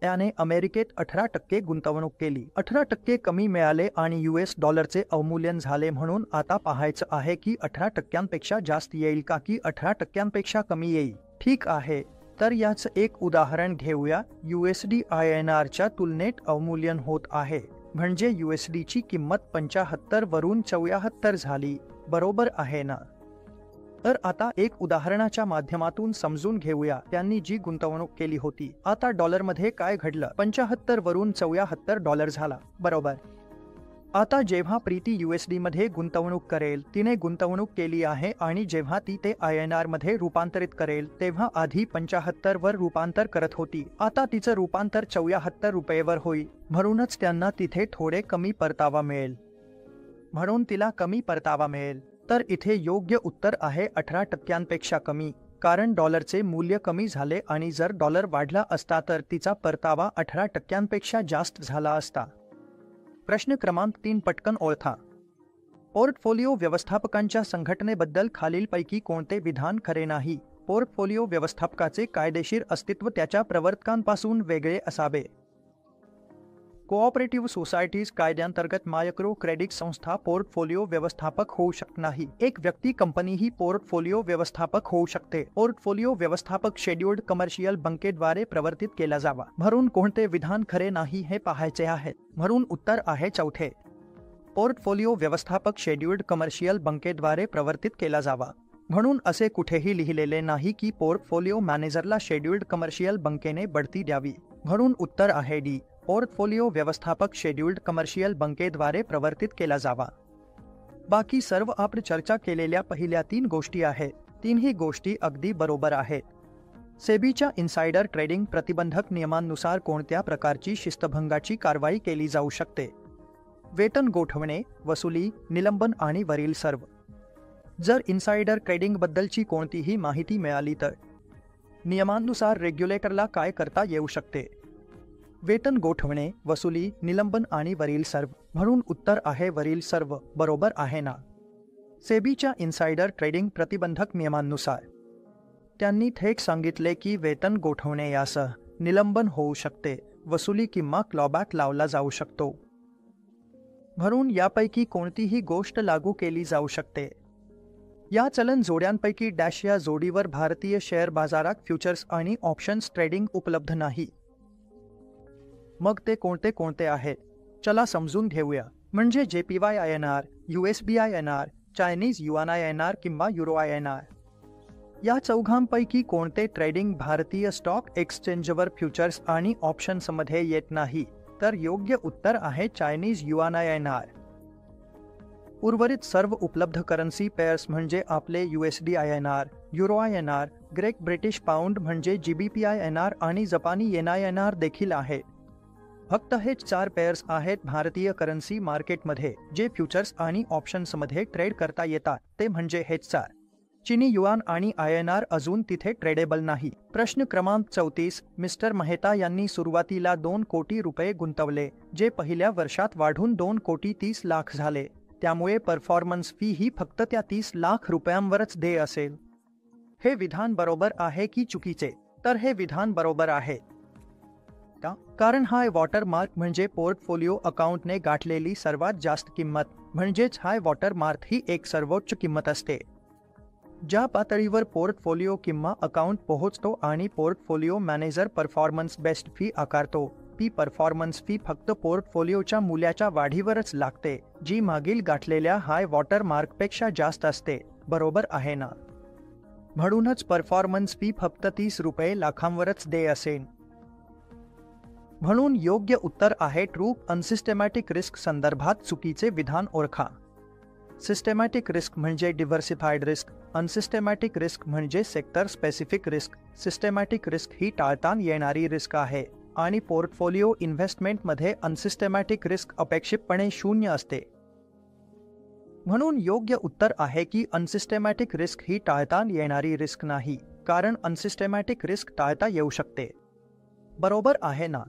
त्याने अमेरिकेत 18% गुंतवणूक केली, 18% कमी मिळाले आणि US डॉलरचे अवमूल्यन झाले. म्हणून आता पाहायचं आहे की 18%पेक्षा जास्त येईल का की 18%पेक्षा कमी येईल. ठीक आहे, तर याचं एक उदाहरण घेऊया. USD INR च्या तुलनेत अवमूल्यन होत आहे, म्हणजे USD ची किंमत 75 वरून 74 झाली. बरोबर आहे ना? तर आता एक उदाहरणाच्या माध्यमातून समजून घेऊया त्यांनी जी गुंतवणूक केली होती. आता डॉलरमध्ये काय घडलं? 75 वरून $74 झाला, बरोबर. आता जेव्हा प्रीती USD मध्ये गुंतवणूक करेल, तिने गुंतवणूक केली आहे आणि जेव्हा ती ते INR मध्ये रूपांतरित करेल तेव्हा आधी 75 वर रूपांतर करत होती. आता तिचं रूपांतर ₹74 वर होईल. म्हणूनच त्यांना तिथे थोडे कमी परतावा मिळेल. म्हणून तिला कमी परतावा मिळेल. तर इथे योग्य उत्तर आहे 18% कमी, कारण डॉलरचे मूल्य कमी झाले आणि जर डॉलर वाढला असता तर तिचा परतावा 18% जास्त झाला असता. प्रश्न क्रमांक 3 पटकन ओळखा. पोर्टफोलिओ व्यवस्थापकांच्या संघटनेबद्दल खालीलपैकी कोणते विधान खरे नाही? पोर्टफोलिओ व्यवस्थापकाचे कायदेशीर अस्तित्व त्याच्या प्रवर्तकांपासून वेगळे असावे. कोऑपरेटिव्ह सोसायटीज कायद्यांतर्गत मायक्रो क्रेडिट संस्था पोर्टफोलिओ व्यवस्थापक होऊ शकत नाही. एक व्यक्ती कंपनीही पोर्टफोलिओ व्यवस्थापक होऊ शकते. पोर्टफोलिओ व्यवस्थापक शेड्यूल्ड कमर्शियल बँकेद्वारे प्रवर्तित केला जावा. म्हणून कोणते विधान खरे नाही हे पाहायचे आहे. म्हणून उत्तर आहे चौथे. पोर्टफोलिओ व्यवस्थापक शेड्यूल्ड कमर्शियल बँकेद्वारे प्रवर्तित केला जावा. म्हणून असे कुठेही लिहिलेले नाही की पोर्टफोलिओ मॅनेजरला शेड्यूल्ड कमर्शियल बँकेने बढती द्यावी. म्हणून उत्तर आहे डी. पोर्टफोलिओ व्यवस्थापक शेड्यूल्ड कमर्शियल बँकेद्वारे प्रवर्तित केला जावा. बाकी सर्व आपण चर्चा केलेल्या पहिल्या 3 गोष्टी आहेत. तीनही गोष्टी अगदी बरोबर आहेत. सेबीच्या इन्साइडर ट्रेडिंग प्रतिबंधक नियमांनुसार कोणत्या प्रकारची शिस्तभंगाची कारवाई केली जाऊ शकते? वेतन गोठवणे, वसुली, निलंबन आणि वरील सर्व. जर इन्साइडर ट्रेडिंगबद्दलची कोणतीही माहिती मिळाली तर नियमांनुसार रेग्युलेटरला काय करता येऊ शकते? वेतन गोठवणे, वसुली, निलंबन आणि वरील सर्व. म्हणून उत्तर आहे वरील सर्व. बरोबर आहे ना? सेबीच्या इन्साइडर ट्रेडिंग प्रतिबंधक नियमांनुसार त्यांनी थेट सांगितले की वेतन गोठवणे यासह निलंबन होऊ शकते, वसुली किंवा क्लॉबॅक लावला जाऊ शकतो. म्हणून यापैकी कोणतीही गोष्ट लागू केली जाऊ शकते. या चलन जोड्यांपैकी डॅश या जोडीवर भारतीय शेअर बाजारात फ्युचर्स आणि ऑप्शन्स ट्रेडिंग उपलब्ध नाही. मग ते कोणते कोणते आहेत? चला समजून घेऊया. म्हणजे JPY INR, USD INR, Chinese yuan INR किंवा युरो INR. या चौघांपैकी कोणते ट्रेडिंग भारतीय स्टॉक एक्सचेंजवर फ्युचर्स आणि ऑप्शन्समध्ये येत नाही? तर योग्य उत्तर आहे चायनीज युआन INR. उर्वरित सर्व उपलब्ध करन्सी पेअर्स म्हणजे आपले USD INR, euro INR, great British pound म्हणजे GBP INR आणि जपानी येन INR देखील आहेत. फक्त हेच 4 पेअर्स आहेत भारतीय करन्सी मार्केटमध्ये जे फ्युचर्स आणि ऑप्शन्समध्ये ट्रेड करता येतात. ते म्हणजे हेच 4. चीनी युआन आणि INR अजून तिथे ट्रेडेबल नाही. प्रश्न क्रमांक 34. मिस्टर मेहता यांनी सुरुवातीला 2 कोटी रुपये गुंतवले, जे पहिल्या वर्षात वाढून 2 कोटी 30 लाख झाले. त्यामुळे परफॉर्मन्स फी ही फक्त त्या 30 लाख रुपयांवरच दे असेल. हे विधान बरोबर आहे की चुकीचे? तर हे विधान बरोबर आहे. कारण हाय वॉटर मार्क म्हणजे पोर्टफोलिओ अकाउंटने गाठलेली सर्वात जास्त किंमत, म्हणजेच हाय वॉटर मार्क ही एक सर्वोच्च किंमत असते. ज्या पातळीवर पोर्टफोलिओ किंवा अकाउंट पोहोचतो आणि portfolio manager performance based fee आकारतो, ती परफॉर्मन्स फी फक्त पोर्टफोलिओच्या मूल्याच्या वाढीवरच लागते, जी मागील गाठलेल्या हाय वॉटर मार्कपेक्षा जास्त असते. बरोबर आहे ना? म्हणूनच परफॉर्मन्स फी फक्त 30 रुपये लाखांवरच दे असेल. म्हणून योग्य उत्तर आहे ट्रू. अनसिस्टेमॅटिक रिस्क संदर्भात चुकीचे विधान ओळखा. सिस्टेमॅटिक रिस्क म्हणजे डिव्हर्सिफाईड रिस्क, अनसिस्टेमॅटिक रिस्क म्हणजे sector specific risk. Systematic risk ही टाळता येणारी रिस्क आहे आणि पोर्टफोलिओ इन्व्हेस्टमेंटमध्ये अनसिस्टेमॅटिक रिस्क अपेक्षितपणे 0 असते. म्हणून योग्य उत्तर आहे की अनसिस्टेमॅटिक रिस्क ही टाळता येणारी रिस्क नाही, कारण अनसिस्टेमॅटिक रिस्क टाळता येऊ शकते. बरोबर आहे ना?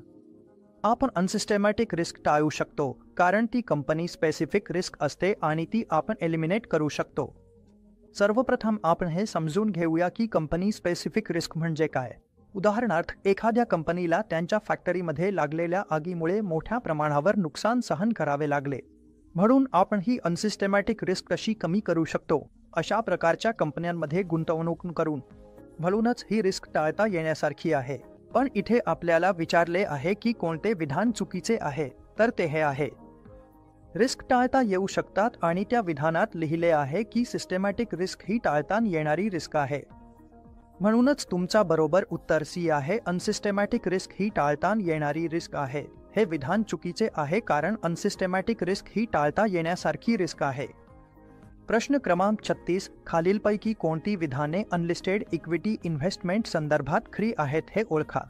आपण अनसिस्टेमॅटिक रिस्क टाळू शकतो कारण ती कंपनी स्पेसिफिक रिस्क असते आणि ती आपण एलिमिनेट करू शकतो. सर्वप्रथम आपण हे समजून घेऊया की कंपनी स्पेसिफिक रिस्क म्हणजे काय. उदाहरणार्थ, एखाद्या कंपनीला त्यांच्या फॅक्टरीमध्ये लागलेल्या आगीमुळे मोठ्या प्रमाणावर नुकसान सहन करावे लागले. म्हणून आपण ही अनसिस्टेमॅटिक रिस्क कशी कमी करू शकतो, अशा प्रकारच्या कंपन्यांमध्ये गुंतवणूक करून. म्हणूनच ही रिस्क टाळता येण्यासारखी आहे. पण इथे आपल्याला विचारले आहे की कोणते विधान चुकीचे आहे, तर ते हे आहे. रिस्क टाळता येऊ शकतात आणि त्या विधानात लिहिले आहे की सिस्टमॅटिक रिस्क ही टाळता येणारी रिस्क आहे. म्हणूनच तुमचा बरोबर उत्तर सी आहे. अनसिस्टमॅटिक रिस्क ही टाळता येणारी रिस्क आहे. हे विधान चुकीचे आहे कारण अनसिस्टमॅटिक रिस्क ही टाळता येण्यासारखी रिस्क आहे. प्रश्न क्रमांक 36. खालीलपैकी कोणती विधाने अनलिस्टेड इक्विटी इन्व्हेस्टमेंट संदर्भात खरी आहेत हे ओळखा.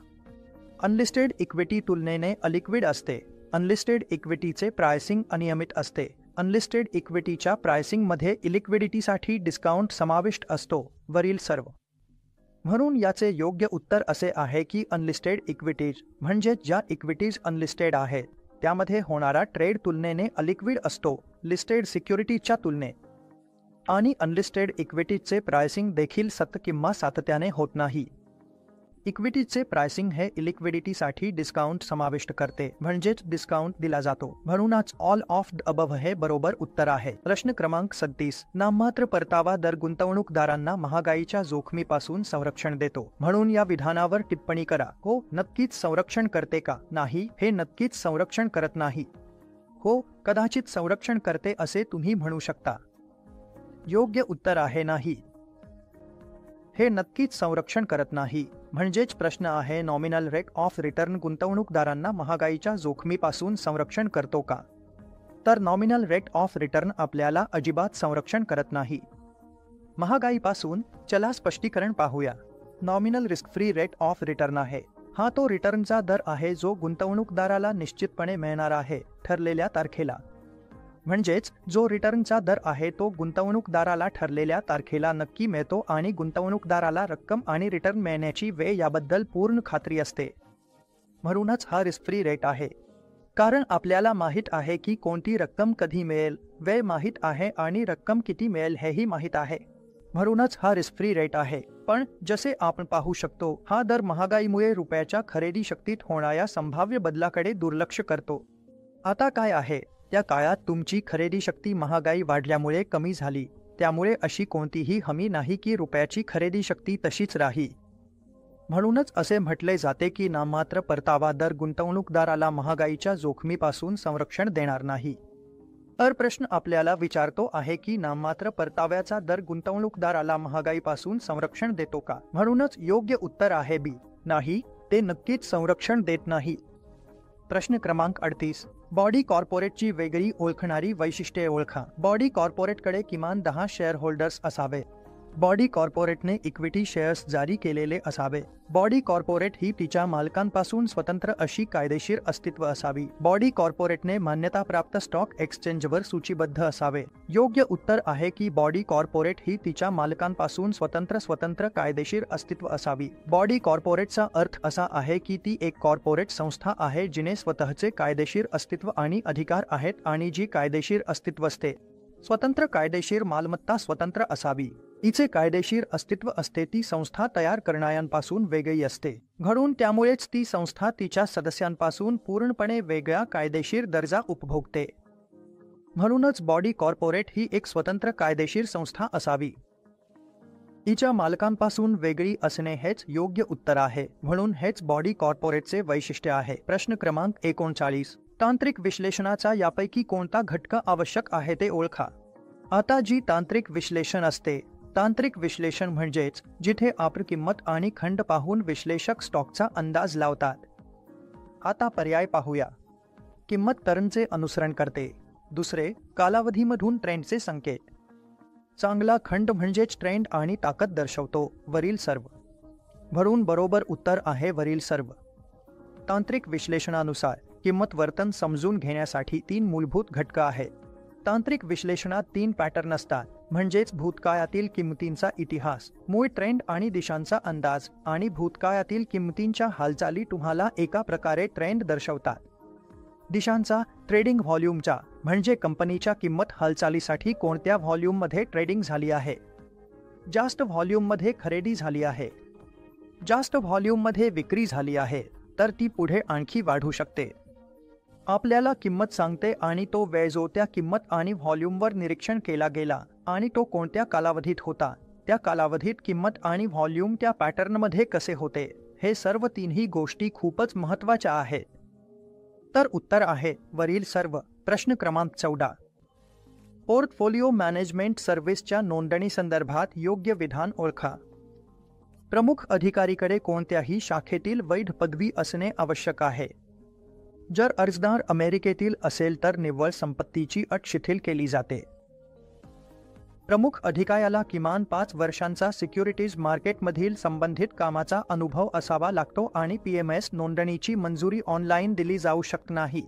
अनलिस्टेड इक्विटी तुलनेने अलिक्विड असते. अनलिस्टेड इक्विटीचे प्राइसिंग अनियमित असते. अनलिस्टेड इक्विटीच्या प्राइसिंगमध्ये इलिक्विडिटीसाठी डिस्काउंट समाविष्ट असतो. वरील सर्व. म्हणून याचे योग्य उत्तर असे आहे की अनलिस्टेड इक्विटीज म्हणजे ज्या इक्विटीज अनलिस्टेड आहेत त्यामध्ये होणारा ट्रेड तुलनेने अलिक्विड असतो लिस्टेड सिक्युरिटीजच्या तुलनेत. आणि अनलिस्टेड इक्विटीजचे प्राइसिंग देखील किंवा सातत्याने होत नाही. इक्विटीजचे प्राइसिंग हे इलिक्विडिटीसाठी डिस्काउंट समाविष्ट करते म्हणजेच डिस्काउंट दिला जातो. म्हणूनच ऑल ऑफ द अबव हे बरोबर उत्तर आहे. प्रश्न क्रमांक 37. नाममात्र परतावा दर गुंतवणूकदारांना महागाईच्या जोखमीपासून संरक्षण देतो. म्हणून या विधानावर टिप्पणी करा. हो, नक्कीच संरक्षण करते का? नाही, हे नक्कीच संरक्षण करत नाही. हो, कदाचित संरक्षण करते असे तुम्ही म्हणू शकता. योग्य उत्तर आहे नाही. हे नक्कीच संरक्षण करत नाही. म्हणजेच प्रश्न आहे नॉमिनल रेट ऑफ रिटर्न गुंतवणूकदारांना महागाईच्या जोखमीपासून संरक्षण करतो का? तर नॉमिनल रेट ऑफ रिटर्न आपल्याला अजिबात संरक्षण करत नाही महागाईपासून. चला स्पष्टीकरण पाहूया. Nominal risk free rate of return आहे. हा तो रिटर्नचा दर आहे जो गुंतवणूकदाराला निश्चितपणे मिळणार आहे ठरलेल्या तारखेला. म्हणजेच जो रिटर्नचा दर आहे तो गुंतवणूकदाराला ठरलेल्या तारखेला नक्की मिळतो आणि गुंतवणूकदाराला रक्कम आणि रिटर्न मिळण्याची वेळ याबद्दल पूर्ण खात्री असते. म्हणूनच हा रिस्क फ्री रेट आहे. कारण आपल्याला माहीत आहे की कोणती रक्कम कधी मिळेल, वेळ माहीत आहे आणि रक्कम किती मिळेल हेही माहीत आहे. म्हणूनच हा रिस्क फ्री रेट आहे. पण जसे आपण पाहू शकतो हा दर महागाईमुळे रुपयाच्या खरेदी शक्तीत होणाऱ्या संभाव्य बदलाकडे दुर्लक्ष करतो. आता काय आहे? त्या काळात तुमची खरेदी शक्ती महागाई वाढल्यामुळे कमी झाली. त्यामुळे अशी कोणतीही हमी नाही की रुपयाची खरेदी शक्ती तशीच राही. म्हणूनच असे म्हटले जाते की नाममात्र परतावा दर गुंतवणूकदाराला महागाईच्या जोखमीपासून संरक्षण देणार नाही. तर प्रश्न आपल्याला विचारतो आहे की नाममात्र परताव्याचा दर गुंतवणूकदाराला महागाईपासून संरक्षण देतो का? म्हणूनच योग्य उत्तर आहे बी. नाही, ते नक्कीच संरक्षण देत नाही. प्रश्न क्रमांक 38. बॉडी कॉर्पोरेटची वेगळी ओळखणारी वैशिष्ट्ये ओळखा. बॉडी कॉर्पोरेटकडे किमान 10 शेअर होल्डर्स असावे. बॉडी कॉर्पोरेटने इक्विटी शेअर्स जारी केलेले असावे. बॉडी कॉर्पोरेट ही तिच्या मालकांपासून स्वतंत्र अशी कायदेशीर अस्तित्व असावी. बॉडी कॉर्पोरेटने मान्यताप्राप्त स्टॉक एक्सचेंजवर सूचीबद्ध असावे. योग्य उत्तर आहे की बॉडी कॉर्पोरेट ही तिच्या मालकांपासून स्वतंत्र कायदेशीर अस्तित्व असावी. बॉडी कॉर्पोरेटचा अर्थ असा आहे की ती एक कॉर्पोरेट संस्था आहे जिने स्वतःचे कायदेशीर अस्तित्व आणि अधिकार आहेत आणि जी कायदेशीर अस्तित्व असते. स्वतंत्र कायदेशीर मालमत्ता स्वतंत्र असावी. हिचे कायदेशीर अस्तित्व असते ती संस्था तयार करणाऱ्यांपासून वेगळी असते. घडून त्यामुळेच ती संस्था तिच्या सदस्यांपासून पूर्णपणे वेगळा कायदेशीर दर्जा उपभोगते. म्हणूनच बॉडी कॉर्पोरेट ही एक स्वतंत्र कायदेशीर संस्था असावी. हिच्या मालकांपासून वेगळी असणे हेच योग्य उत्तर आहे. म्हणून हेच बॉडी कॉर्पोरेटचे वैशिष्ट्य आहे. प्रश्न क्रमांक 39. तांत्रिक विश्लेषणाचा यापैकी कोणता घटक आवश्यक आहे ते ओळखा. आता जी तांत्रिक विश्लेषण असते, तांत्रिक विश्लेषण म्हणजेच जिथे आपण किंमत आणि खंड पाहून विश्लेषक स्टॉकचा अंदाज लावतात. आता पर्याय पाहूया. किंमत तरंगचे अनुसरण करते. दुसरे, कालावधीमधून ट्रेंडचे संकेत. चांगला खंड म्हणजेच ट्रेंड आणि ताकद दर्शवतो. वरील सर्व. म्हणून बरोबर उत्तर आहे वरील सर्व. तांत्रिक विश्लेषणानुसार किंमत वर्तन समजून घेण्यासाठी 3 मूलभूत घटक आहेत. तांत्रिक विश्लेषणात 3 पॅटर्न असतात, म्हणजेच भूतकाळातील किंमतींचा इतिहास, मूळ ट्रेंड आणि दिशांचा अंदाज, आणि भूतकाळातील किंमतींच्या हालचाली तुम्हाला एका प्रकारे ट्रेंड दर्शवतात. दिशांचा ट्रेडिंग व्हॉल्यूमचा म्हणजे कंपनीच्या किंमत हालचालीसाठी कोणत्या व्हॉल्यूममध्ये ट्रेडिंग झाली आहे. जास्त व्हॉल्यूममध्ये खरेदी झाली आहे, जास्त व्हॉल्यूममध्ये विक्री झाली आहे, तर ती पुढे आणखी वाढू शकते. आपल्याला किंमत सांगते आणि तो वेळ जो त्या किंमत आणि व्हॉल्यूमवर निरीक्षण केला गेला आणि तो कोणत्या कालावधीत होता, त्या कालावधीत किंमत आणि व्हॉल्यूम त्या पॅटर्नमध्ये कसे होते, हे सर्व 3ही गोष्टी खूपच महत्त्वाच्या आहेत. तर उत्तर आहे वरील सर्व. प्रश्न क्रमांक 14. पोर्टफोलिओ मॅनेजमेंट सर्व्हिसच्या नोंदणी संदर्भात योग्य विधान ओळखा. प्रमुख अधिकारीकडे कोणत्याही शाखेतील वैध पदवी असणे आवश्यक आहे. जर अर्जदार अमेरिकेतील असेल तर निव्वळ संपत्तीची अट शिथिल केली जाते. प्रमुख अधिकाऱ्याला किमान 5 वर्षांचा सिक्युरिटीज मार्केटमधील संबंधित कामाचा अनुभव असावा लागतो आणि PMS नोंदणीची मंजुरी ऑनलाईन दिली जाऊ शकत नाही.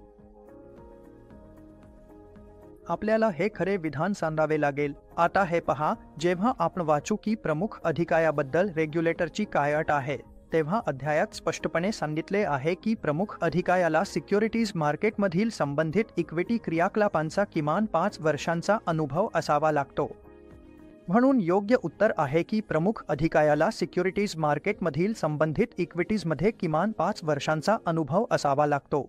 आपल्याला हे खरे विधान सांगावे लागेल. आता हे पहा, जेव्हा आपण वाचू की प्रमुख अधिकाऱ्याबद्दल रेग्युलेटरची काय अट आहे, तेव्हा अध्यायात स्पष्टपणे सांगितले आहे की प्रमुख अधिकाऱ्याला सिक्युरिटीज मार्केटमधील संबंधित इक्विटी क्रियाकलापांचा किमान 5 वर्षांचा अनुभव असावा लागतो. म्हणून योग्य उत्तर आहे की प्रमुख अधिकाऱ्याला सिक्युरिटीज मार्केटमधील संबंधित इक्विटीजमध्ये किमान 5 वर्षांचा अनुभव असावा लागतो.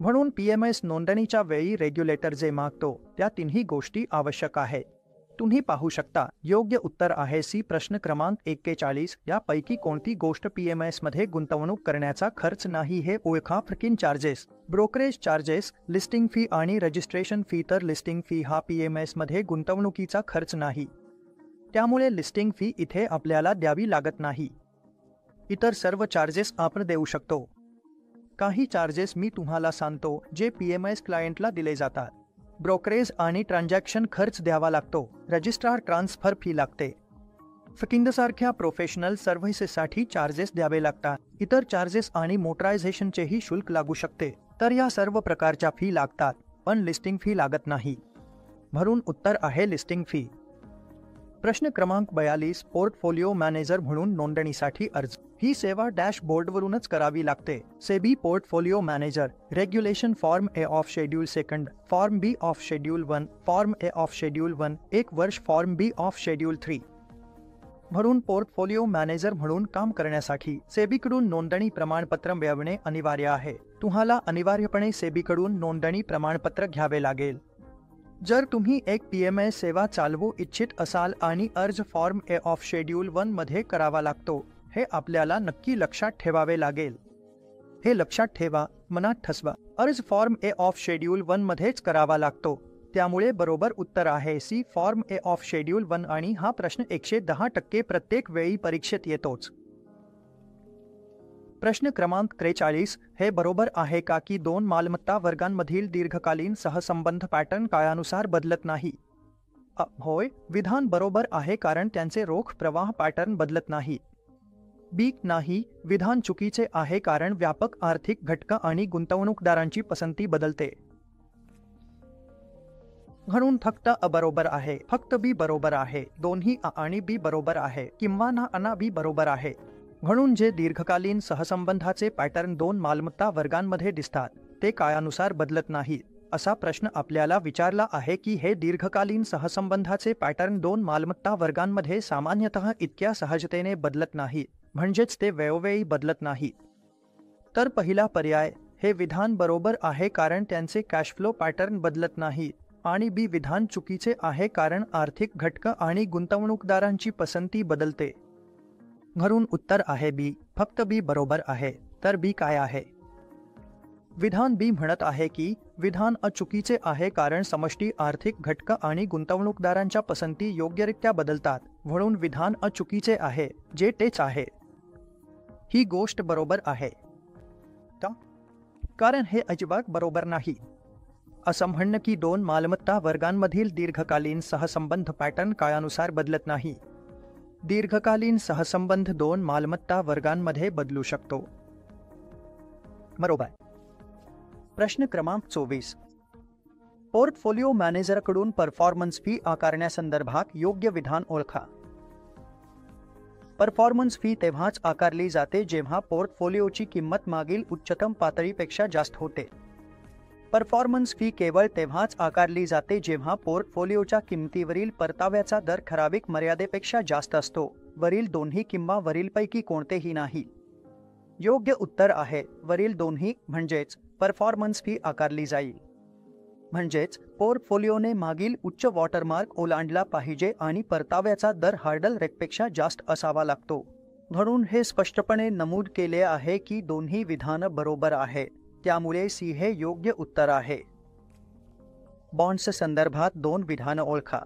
म्हणून PMS नोंदणीच्या वेळी रेग्युलेटर जे मागतो त्या तिन्ही गोष्टी आवश्यक आहेत. तुम्ही पाहू शकता योग्य उत्तर आहे सी. प्रश्न क्रमांक 41. यापैकी कोणती गोष्ट PMS मध्ये गुंतवणूक करण्याचा खर्च नाही हे ओळखा. Fricking charges, brokerage charges, listing fee आणि रजिस्ट्रेशन फी. तर लिस्टिंग फी हा PMS मध्ये गुंतवणुकीचा खर्च नाही, त्यामुळे लिस्टिंग फी इथे आपल्याला द्यावी लागत नाही. इतर सर्व चार्जेस आपण देऊ शकतो. काही चार्जेस मी तुम्हाला सांगतो जे PMS क्लायंटला दिले जातात. ब्रोकरेज आणि ट्रान्झॅक्शन खर्च द्यावा लागतो. रजिस्ट्रार ट्रान्सफर फी लागते. फकिंगसारख्या प्रोफेशनल सर्व्हिसेससाठी चार्जेस द्यावे लागतात. इतर चार्जेस आणि मोटरायझेशनचेही शुल्क लागू शकते. तर या सर्व प्रकारच्या फी लागतात, पण लिस्टिंग फी लागत नाही. म्हणून उत्तर आहे लिस्टिंग फी. प्रश्न क्रमांक 42. पोर्टफोलिओ मॅनेजर म्हणून नोंदणीसाठी अर्ज. ही सेवा डॅशबोर्डवरूनच करावी लागते. SEBI portfolio manager regulation form A of schedule 2, form B of schedule 1, form A of schedule 1, 1 वर्ष फॉर्म बी ऑफ शेड्यूल 3. म्हणून पोर्टफोलिओ मॅनेजर म्हणून काम करण्यासाठी सेबीकडून नोंदणी प्रमाणपत्र मिळवणे अनिवार्य आहे. तुम्हाला अनिवार्यपणे सेबीकडून नोंदणी प्रमाणपत्र घ्यावे लागेल. जर तुम्ही एक PMS सेवा चालवू इच्छित असाल आणि अर्ज फॉर्म ए ऑफ शेड्यूल 1 मध्ये करावा लागतो, हे आपल्याला नक्की लक्षात ठेवावे लागेल. हे लक्षात ठेवा, मनात ठसवा. अर्ज फॉर्म ए ऑफ शेड्यूल 1 मध्येच करावा लागतो. त्यामुळे बरोबर उत्तर आहे C. Form A of schedule 1. आणि हा प्रश्न 110% प्रत्येक वेळी परीक्षेत येतोच. प्रश्न क्रमांक 43. हे बरोबर आहे का की 2 मालमत्ता वर्गांमधील दीर्घकालीन सहसंबंध पॅटर्न काळानुसार बदलत नाही? होय, विधान बरोबर आहे कारण त्यांचे रोख प्रवाह पॅटर्न बदलत नाही. बी. नाही, विधान चुकीचे आहे कारण व्यापक आर्थिक घटक आणि गुंतवणूकदारांची पसंती बदलते. म्हणून फक्त अ बरोबर आहे. फक्त बी बरोबर आहे. दोन्ही अ आणि बी बरोबर आहे किंवा ना अना बी बरोबर आहे. म्हणून जे दीर्घकालीन सहसंबंधाचे पॅटर्न 2 मालमत्ता वर्गांमध्ये दिसतात ते काळानुसार बदलत नाहीत. असा प्रश्न आपल्याला विचारला आहे की हे दीर्घकालीन सहसंबंधाचे पॅटर्न 2 मालमत्ता वर्गांमध्ये सामान्यतः इतक्या सहजतेने बदलत नाहीत, म्हणजेच ते वेळोवेळी बदलत नाहीत. तर पहिला पर्याय हे विधान बरोबर आहे कारण त्यांचे कॅशफ्लो पॅटर्न बदलत नाहीत. आणि बी विधान चुकीचे आहे कारण आर्थिक घटक आणि गुंतवणूकदारांची पसंती बदलते. म्हणून उत्तर आहे बी. फक्त बी बरोबर आहे. तर बी काय आहे? विधान बी म्हणत आहे की विधान अ चुकीचे आहे कारण समष्टी आर्थिक घटक आणि गुंतवणूकदारांच्या पसंती योग्यरित्या बदलतात. म्हणून विधान अ चुकीचे आहे, जे तेच आहे. ही गोष्ट बरोबर आहे का? कारण हे अजिबात बरोबर नाही. असं म्हणणं की 2 मालमत्ता वर्गांमधील दीर्घकालीन सहसंबंध पॅटर्न काळानुसार बदलत नाही. दीर्घकालीन सहसंबंध 2 मालमत्ता वर्गांमध्ये बदलू शकतो. बरोबर. प्रश्न क्रमांक 24. पोर्टफोलिओ मॅनेजरकडून परफॉर्मन्स फी आकारण्यासंदर्भात योग्य विधान ओळखा. परफॉर्मन्स फी तेव्हाच आकारली जाते जेव्हा पोर्टफोलिओची किंमत मागील उच्चतम पातळीपेक्षा जास्त होते. परफॉर्मन्स फी केवळ तेव्हाच आकारली जाते जेव्हा पोर्टफोलिओच्या किमतीवरील परताव्याचा दर ठराविक मर्यादेपेक्षा जास्त असतो. वरील दोन्ही किंवा वरीलपैकी कोणतेही नाही. योग्य उत्तर आहे वरील दोन्ही, म्हणजेच परफॉर्मन्स फी आकारली जाईल. म्हणजेच पोर्टफोलिओने मागील उच्च वॉटरमार्क ओलांडला पाहिजे आणि परताव्याचा दर हार्डल रेटपेक्षा जास्त असावा लागतो. म्हणून हे स्पष्टपणे नमूद केले आहे की दोन्ही विधान बरोबर आहे. त्यामुळे सी हे योग्य उत्तर आहे. बॉन्ड्स संदर्भात 2 विधानं ओळखा.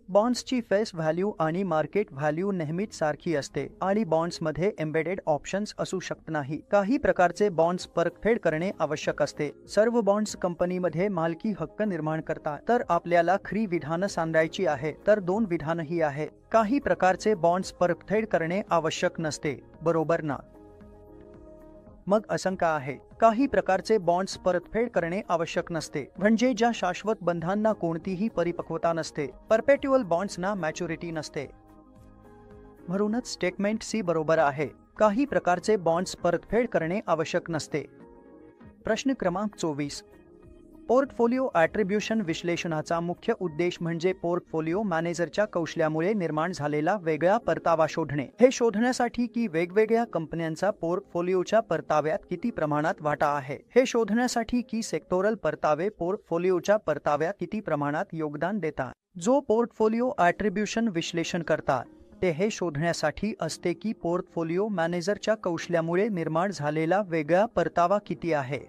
बॉन्ड्सची फेस व्हॅल्यू आणि मार्केट व्हॅल्यू नेहमीच सारखी असते आणि बॉन्ड्समध्ये एम्बेडेड ऑप्शन्स असू शकत नाही. काही प्रकारचे बॉन्ड्स परतफेड करणे आवश्यक असते. सर्व बॉन्ड्स कंपनीमध्ये मालकी हक्क निर्माण करतात. तर आपल्याला खरी विधानं सांगायची आहे तर 2 विधानही आहे. काही प्रकारचे बॉन्ड्स परतफेड करणे आवश्यक नसते, बरोबर ना? मग असंख्य आहे. काही प्रकारचे बॉन्ड्स परतफेड करणे आवश्यक नसते, म्हणजे ज्या शाश्वत बंधांना कोणतीही परिपक्वता नसते. परपेट्युअल बॉन्ड्सना मॅच्युरिटी नसते. म्हणूनच स्टेटमेंट सी बरोबर आहे. काही प्रकारचे बॉन्ड्स परतफेड करणे आवश्यक नसते. प्रश्न क्रमांक 24. पोर्टफोलिओ ॲट्रिब्युशन विश्लेषणाचा मुख्य उद्देश म्हणजे पोर्टफोलिओ मॅनेजरच्या कौशल्यामुळे निर्माण झालेला वेगळा परतावा शोधणे. हे शोधण्यासाठी की वेगवेगळ्या कंपन्यांचा पोर्टफोलिओच्या परताव्यात किती प्रमाणात वाटा आहे. हे शोधण्यासाठी की सेक्टोरल परतावे पोर्टफोलिओच्या परताव्यात किती प्रमाणात योगदान देतात. जो पोर्टफोलिओ ॲट्रिब्युशन विश्लेषण करतात ते हे शोधण्यासाठी असते की पोर्टफोलिओ मॅनेजरच्या कौशल्यामुळे निर्माण झालेला वेगळा परतावा किती आहे.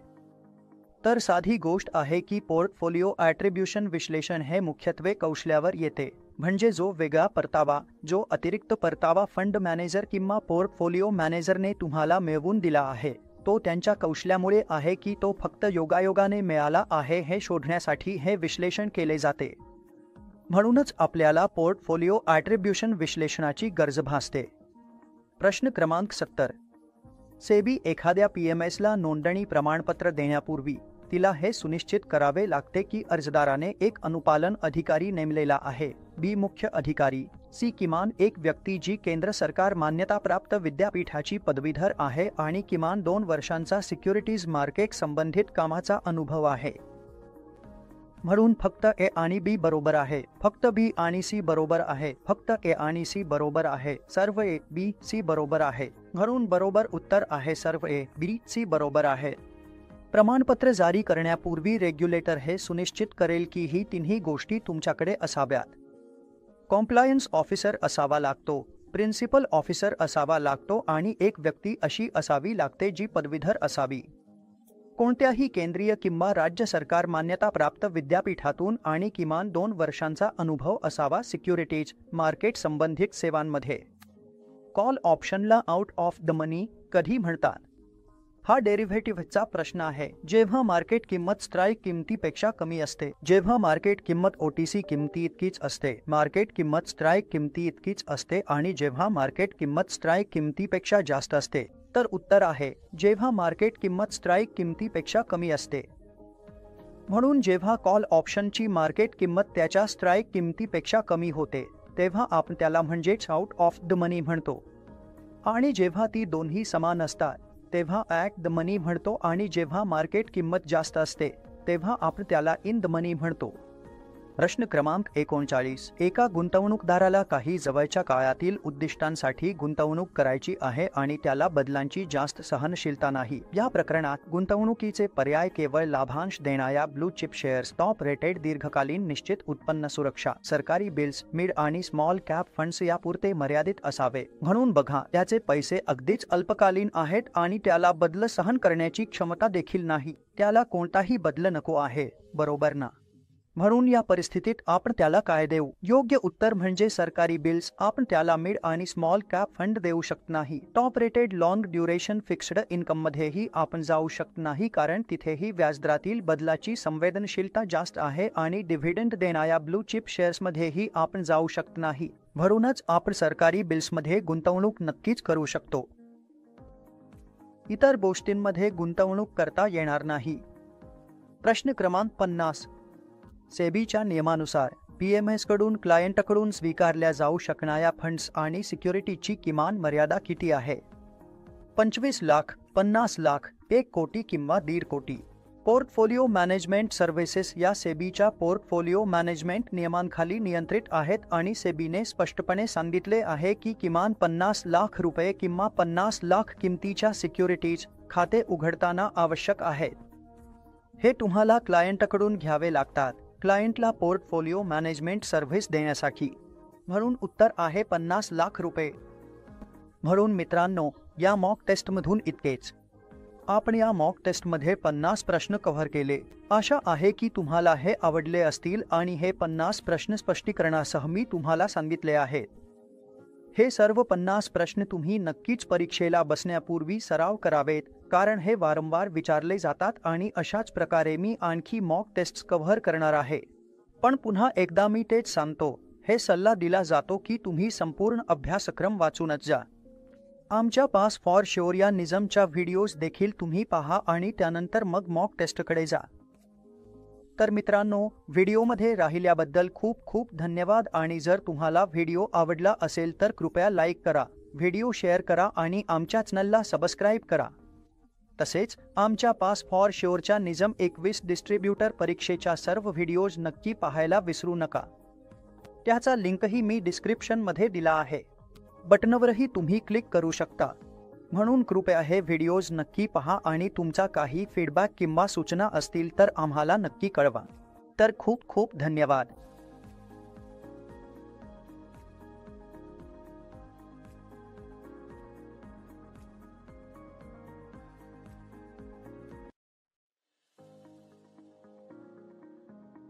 तर साधी गोष्ट आहे की पोर्टफोलिओ ॲट्रिब्युशन विश्लेषण हे मुख्यत्वे कौशल्यावर येते. म्हणजे जो वेगळा परतावा, जो अतिरिक्त परतावा फंड मॅनेजर किंवा पोर्टफोलिओ मॅनेजरने तुम्हाला मिळवून दिला आहे तो त्यांच्या कौशल्यामुळे आहे की तो फक्त योगायोगाने मिळाला आहे हे शोधण्यासाठी हे विश्लेषण केले जाते. म्हणूनच आपल्याला पोर्टफोलिओ ॲट्रिब्युशन विश्लेषणाची गरज भासते. प्रश्न क्रमांक 70. सेबी एखाद्या पीएमएसला नोंदणी प्रमाणपत्र देण्यापूर्वी तिला हे सुनिश्चित करावे लागते की अर्जदाराने एक अनुपालन अधिकारी नेमलेला आहे. बी मुख्य अधिकारी. सी किमान एक व्यक्ती जी केंद्र सरकार मान्यताप्राप्त विद्यापीठाची पदवीधर आहे आणि किमान 2 वर्षांचा सिक्युरिटीज मार्केट संबंधित कामाचा अनुभव आहे. म्हणून फक्त ए आणि बी बरोबर आहे. फक्त बी आणि सी बरोबर आहे. फक्त ए आणि सी बरोबर आहे. सर्व ए बी सी बरोबर आहे. म्हणून बरोबर उत्तर आहे सर्व ए बी सी बरोबर आहे. प्रमाणपत्र जारी करण्यापूर्वी रेग्युलेटर हे सुनिश्चित करेल की ही तिन्ही गोष्टी तुमच्याकडे असाव्यात. कॉम्प्लायन्स ऑफिसर असावा लागतो, प्रिन्सिपल ऑफिसर असावा लागतो आणि एक व्यक्ती अशी असावी लागते जी पदवीधर असावी. कोणत्याही केंद्रीय किंवा राज्य सरकार मान्यताप्राप्त विद्यापीठातून आणि किमान 2 वर्षांचा अनुभव असावा सिक्युरिटीज मार्केट संबंधित सेवांमध्ये. कॉल ऑप्शनला आउट ऑफ द मनी कधी म्हणतात. हा डेरिव्हेटिव्हचा प्रश्न आहे. जेव्हा मार्केट किंमत स्ट्राईक किमतीपेक्षा कमी असते, जेव्हा मार्केट किंमत ओटीसी किमती इतकीच असते, मार्केट किंमत स्ट्राईक किमती इतकीच असते आणि जेव्हा मार्केट किंमत स्ट्राईक किमतीपेक्षा जास्त असते. तर उत्तर आहे जेव्हा मार्केट किंमत स्ट्राईक किमतीपेक्षा कमी असते. म्हणून जेव्हा कॉल ऑप्शनची मार्केट किंमत त्याच्या स्ट्राईक किमतीपेक्षा कमी होते तेव्हा आपण त्याला म्हणजेच आउट ऑफ द मनी म्हणतो. आणि जेव्हा ती दोन्ही समान असतात तेव्हा ॲट द मनी म्हणतो आणि जेव्हा मार्केट किंमत जास्त असते तेव्हा आपण त्याला इन द मनी म्हणतो. प्रश्न क्रमांक 39. एका गुंतवणूकदाराला काही जवळच्या काळातील उद्दिष्टांसाठी गुंतवणूक करायची आहे आणि त्याला बदलांची जास्त सहनशीलता नाही. या प्रकरणात गुंतवणुकीचे पर्याय केवळ लाभांश देणाऱ्या blue chip shares, top rated दीर्घकालीन निश्चित उत्पन्न सुरक्षा, सरकारी बिल्स, मिड आणि स्मॉल कॅप फंड्स यापुरते मर्यादित असावे. म्हणून बघा, त्याचे पैसे अगदीच अल्पकालीन आहेत आणि त्याला बदल सहन करण्याची क्षमता देखील नाही. त्याला कोणताही बदल नको आहे, बरोबर ना? म्हणून या परिस्थितीत आपण त्याला काय देऊ. योग्य उत्तर म्हणजे सरकारी बिल्स. आपण त्याला मिड आणि स्मॉल कॅप फंड देऊ शकत नाही. Top rated long duration fixed income मध्येही आपण जाऊ शकत नाही कारण तिथेही व्याजदरातील बदलाची संवेदनशीलता जास्त आहे आणि डिव्हिडंड देणाऱ्या ब्लू चिप शेअर्समध्येही आपण जाऊ शकत नाही. म्हणूनच आपण सरकारी बिल्समध्ये गुंतवणूक नक्कीच करू शकतो. इतर गोष्टींमध्ये गुंतवणूक करता येणार नाही. प्रश्न क्रमांक 50. सेबीच्या नियमानुसार पीएमएसकडून क्लायंटकडून स्वीकारल्या जाऊ शकणाऱ्या फंड्स आणि सिक्युरिटीची किमान मर्यादा किती आहे. 25 लाख, 50 लाख, 1 कोटी किंवा 1.5 कोटी. पोर्टफोलिओ मॅनेजमेंट सर्व्हिसेस या सेबीच्या पोर्टफोलिओ मॅनेजमेंट नियमांखाली नियंत्रित आहेत आणि सेबीने स्पष्टपणे सांगितले आहे की किमान 50 लाख रुपये किंवा 50 लाख किमतीच्या सिक्युरिटीज खाते उघडताना आवश्यक आहेत. हे तुम्हाला क्लायंटकडून घ्यावे लागतात क्लायंटला पोर्टफोलिओ मॅनेजमेंट सर्व्हिस देण्यासाठी. म्हणून उत्तर आहे 50 लाख रुपये. म्हणून मित्रांनो, या मॉक टेस्टमधून इतकेच. आपण या मॉक टेस्टमध्ये 50 प्रश्न कव्हर केले. आशा आहे की तुम्हाला हे आवडले असतील आणि हे 50 प्रश्न स्पष्टीकरणासह मी तुम्हाला सांगितले आहेत. हे सर्व 50 प्रश्न तुम्ही नक्कीच परीक्षेला बसण्यापूर्वी सराव करावेत, कारण हे वारंवार विचारले जातात आणि अशाच प्रकारे मी आणखी मॉक टेस्ट्स कव्हर करणार आहे. पण पुन्हा एकदा मी तेच सांगतो, हे सल्ला दिला जातो की तुम्ही संपूर्ण अभ्यासक्रम वाचूनच जा. आमच्या पास फॉर शुअर या निजमच्या व्हिडिओज देखील तुम्ही पहा आणि त्यानंतर मग मॉक टेस्टकडे जा. तर मित्रांनो, व्हिडिओमध्ये राहिल्याबद्दल खूप खूप धन्यवाद आणि जर तुम्हाला व्हिडिओ आवडला असेल तर कृपया लाईक करा, व्हिडिओ शेअर करा आणि आमच्या चॅनलला सबस्क्राईब करा. तसेच आमच्या पास फॉर शुअरच्या निजम 21 डिस्ट्रीब्युटर परीक्षेच्या सर्व व्हिडिओज नक्की पाहायला विसरू नका. त्याचा लिंकही मी डिस्क्रिप्शनमध्ये दिला आहे. बटनवरही तुम्ही क्लिक करू शकता. म्हणून कृपया हे व्हिडिओज नक्की पहा आणि तुमचा काही फीडबॅक किंवा सूचना असतील तर आम्हाला नक्की कळवा. तर खूप खूप धन्यवाद.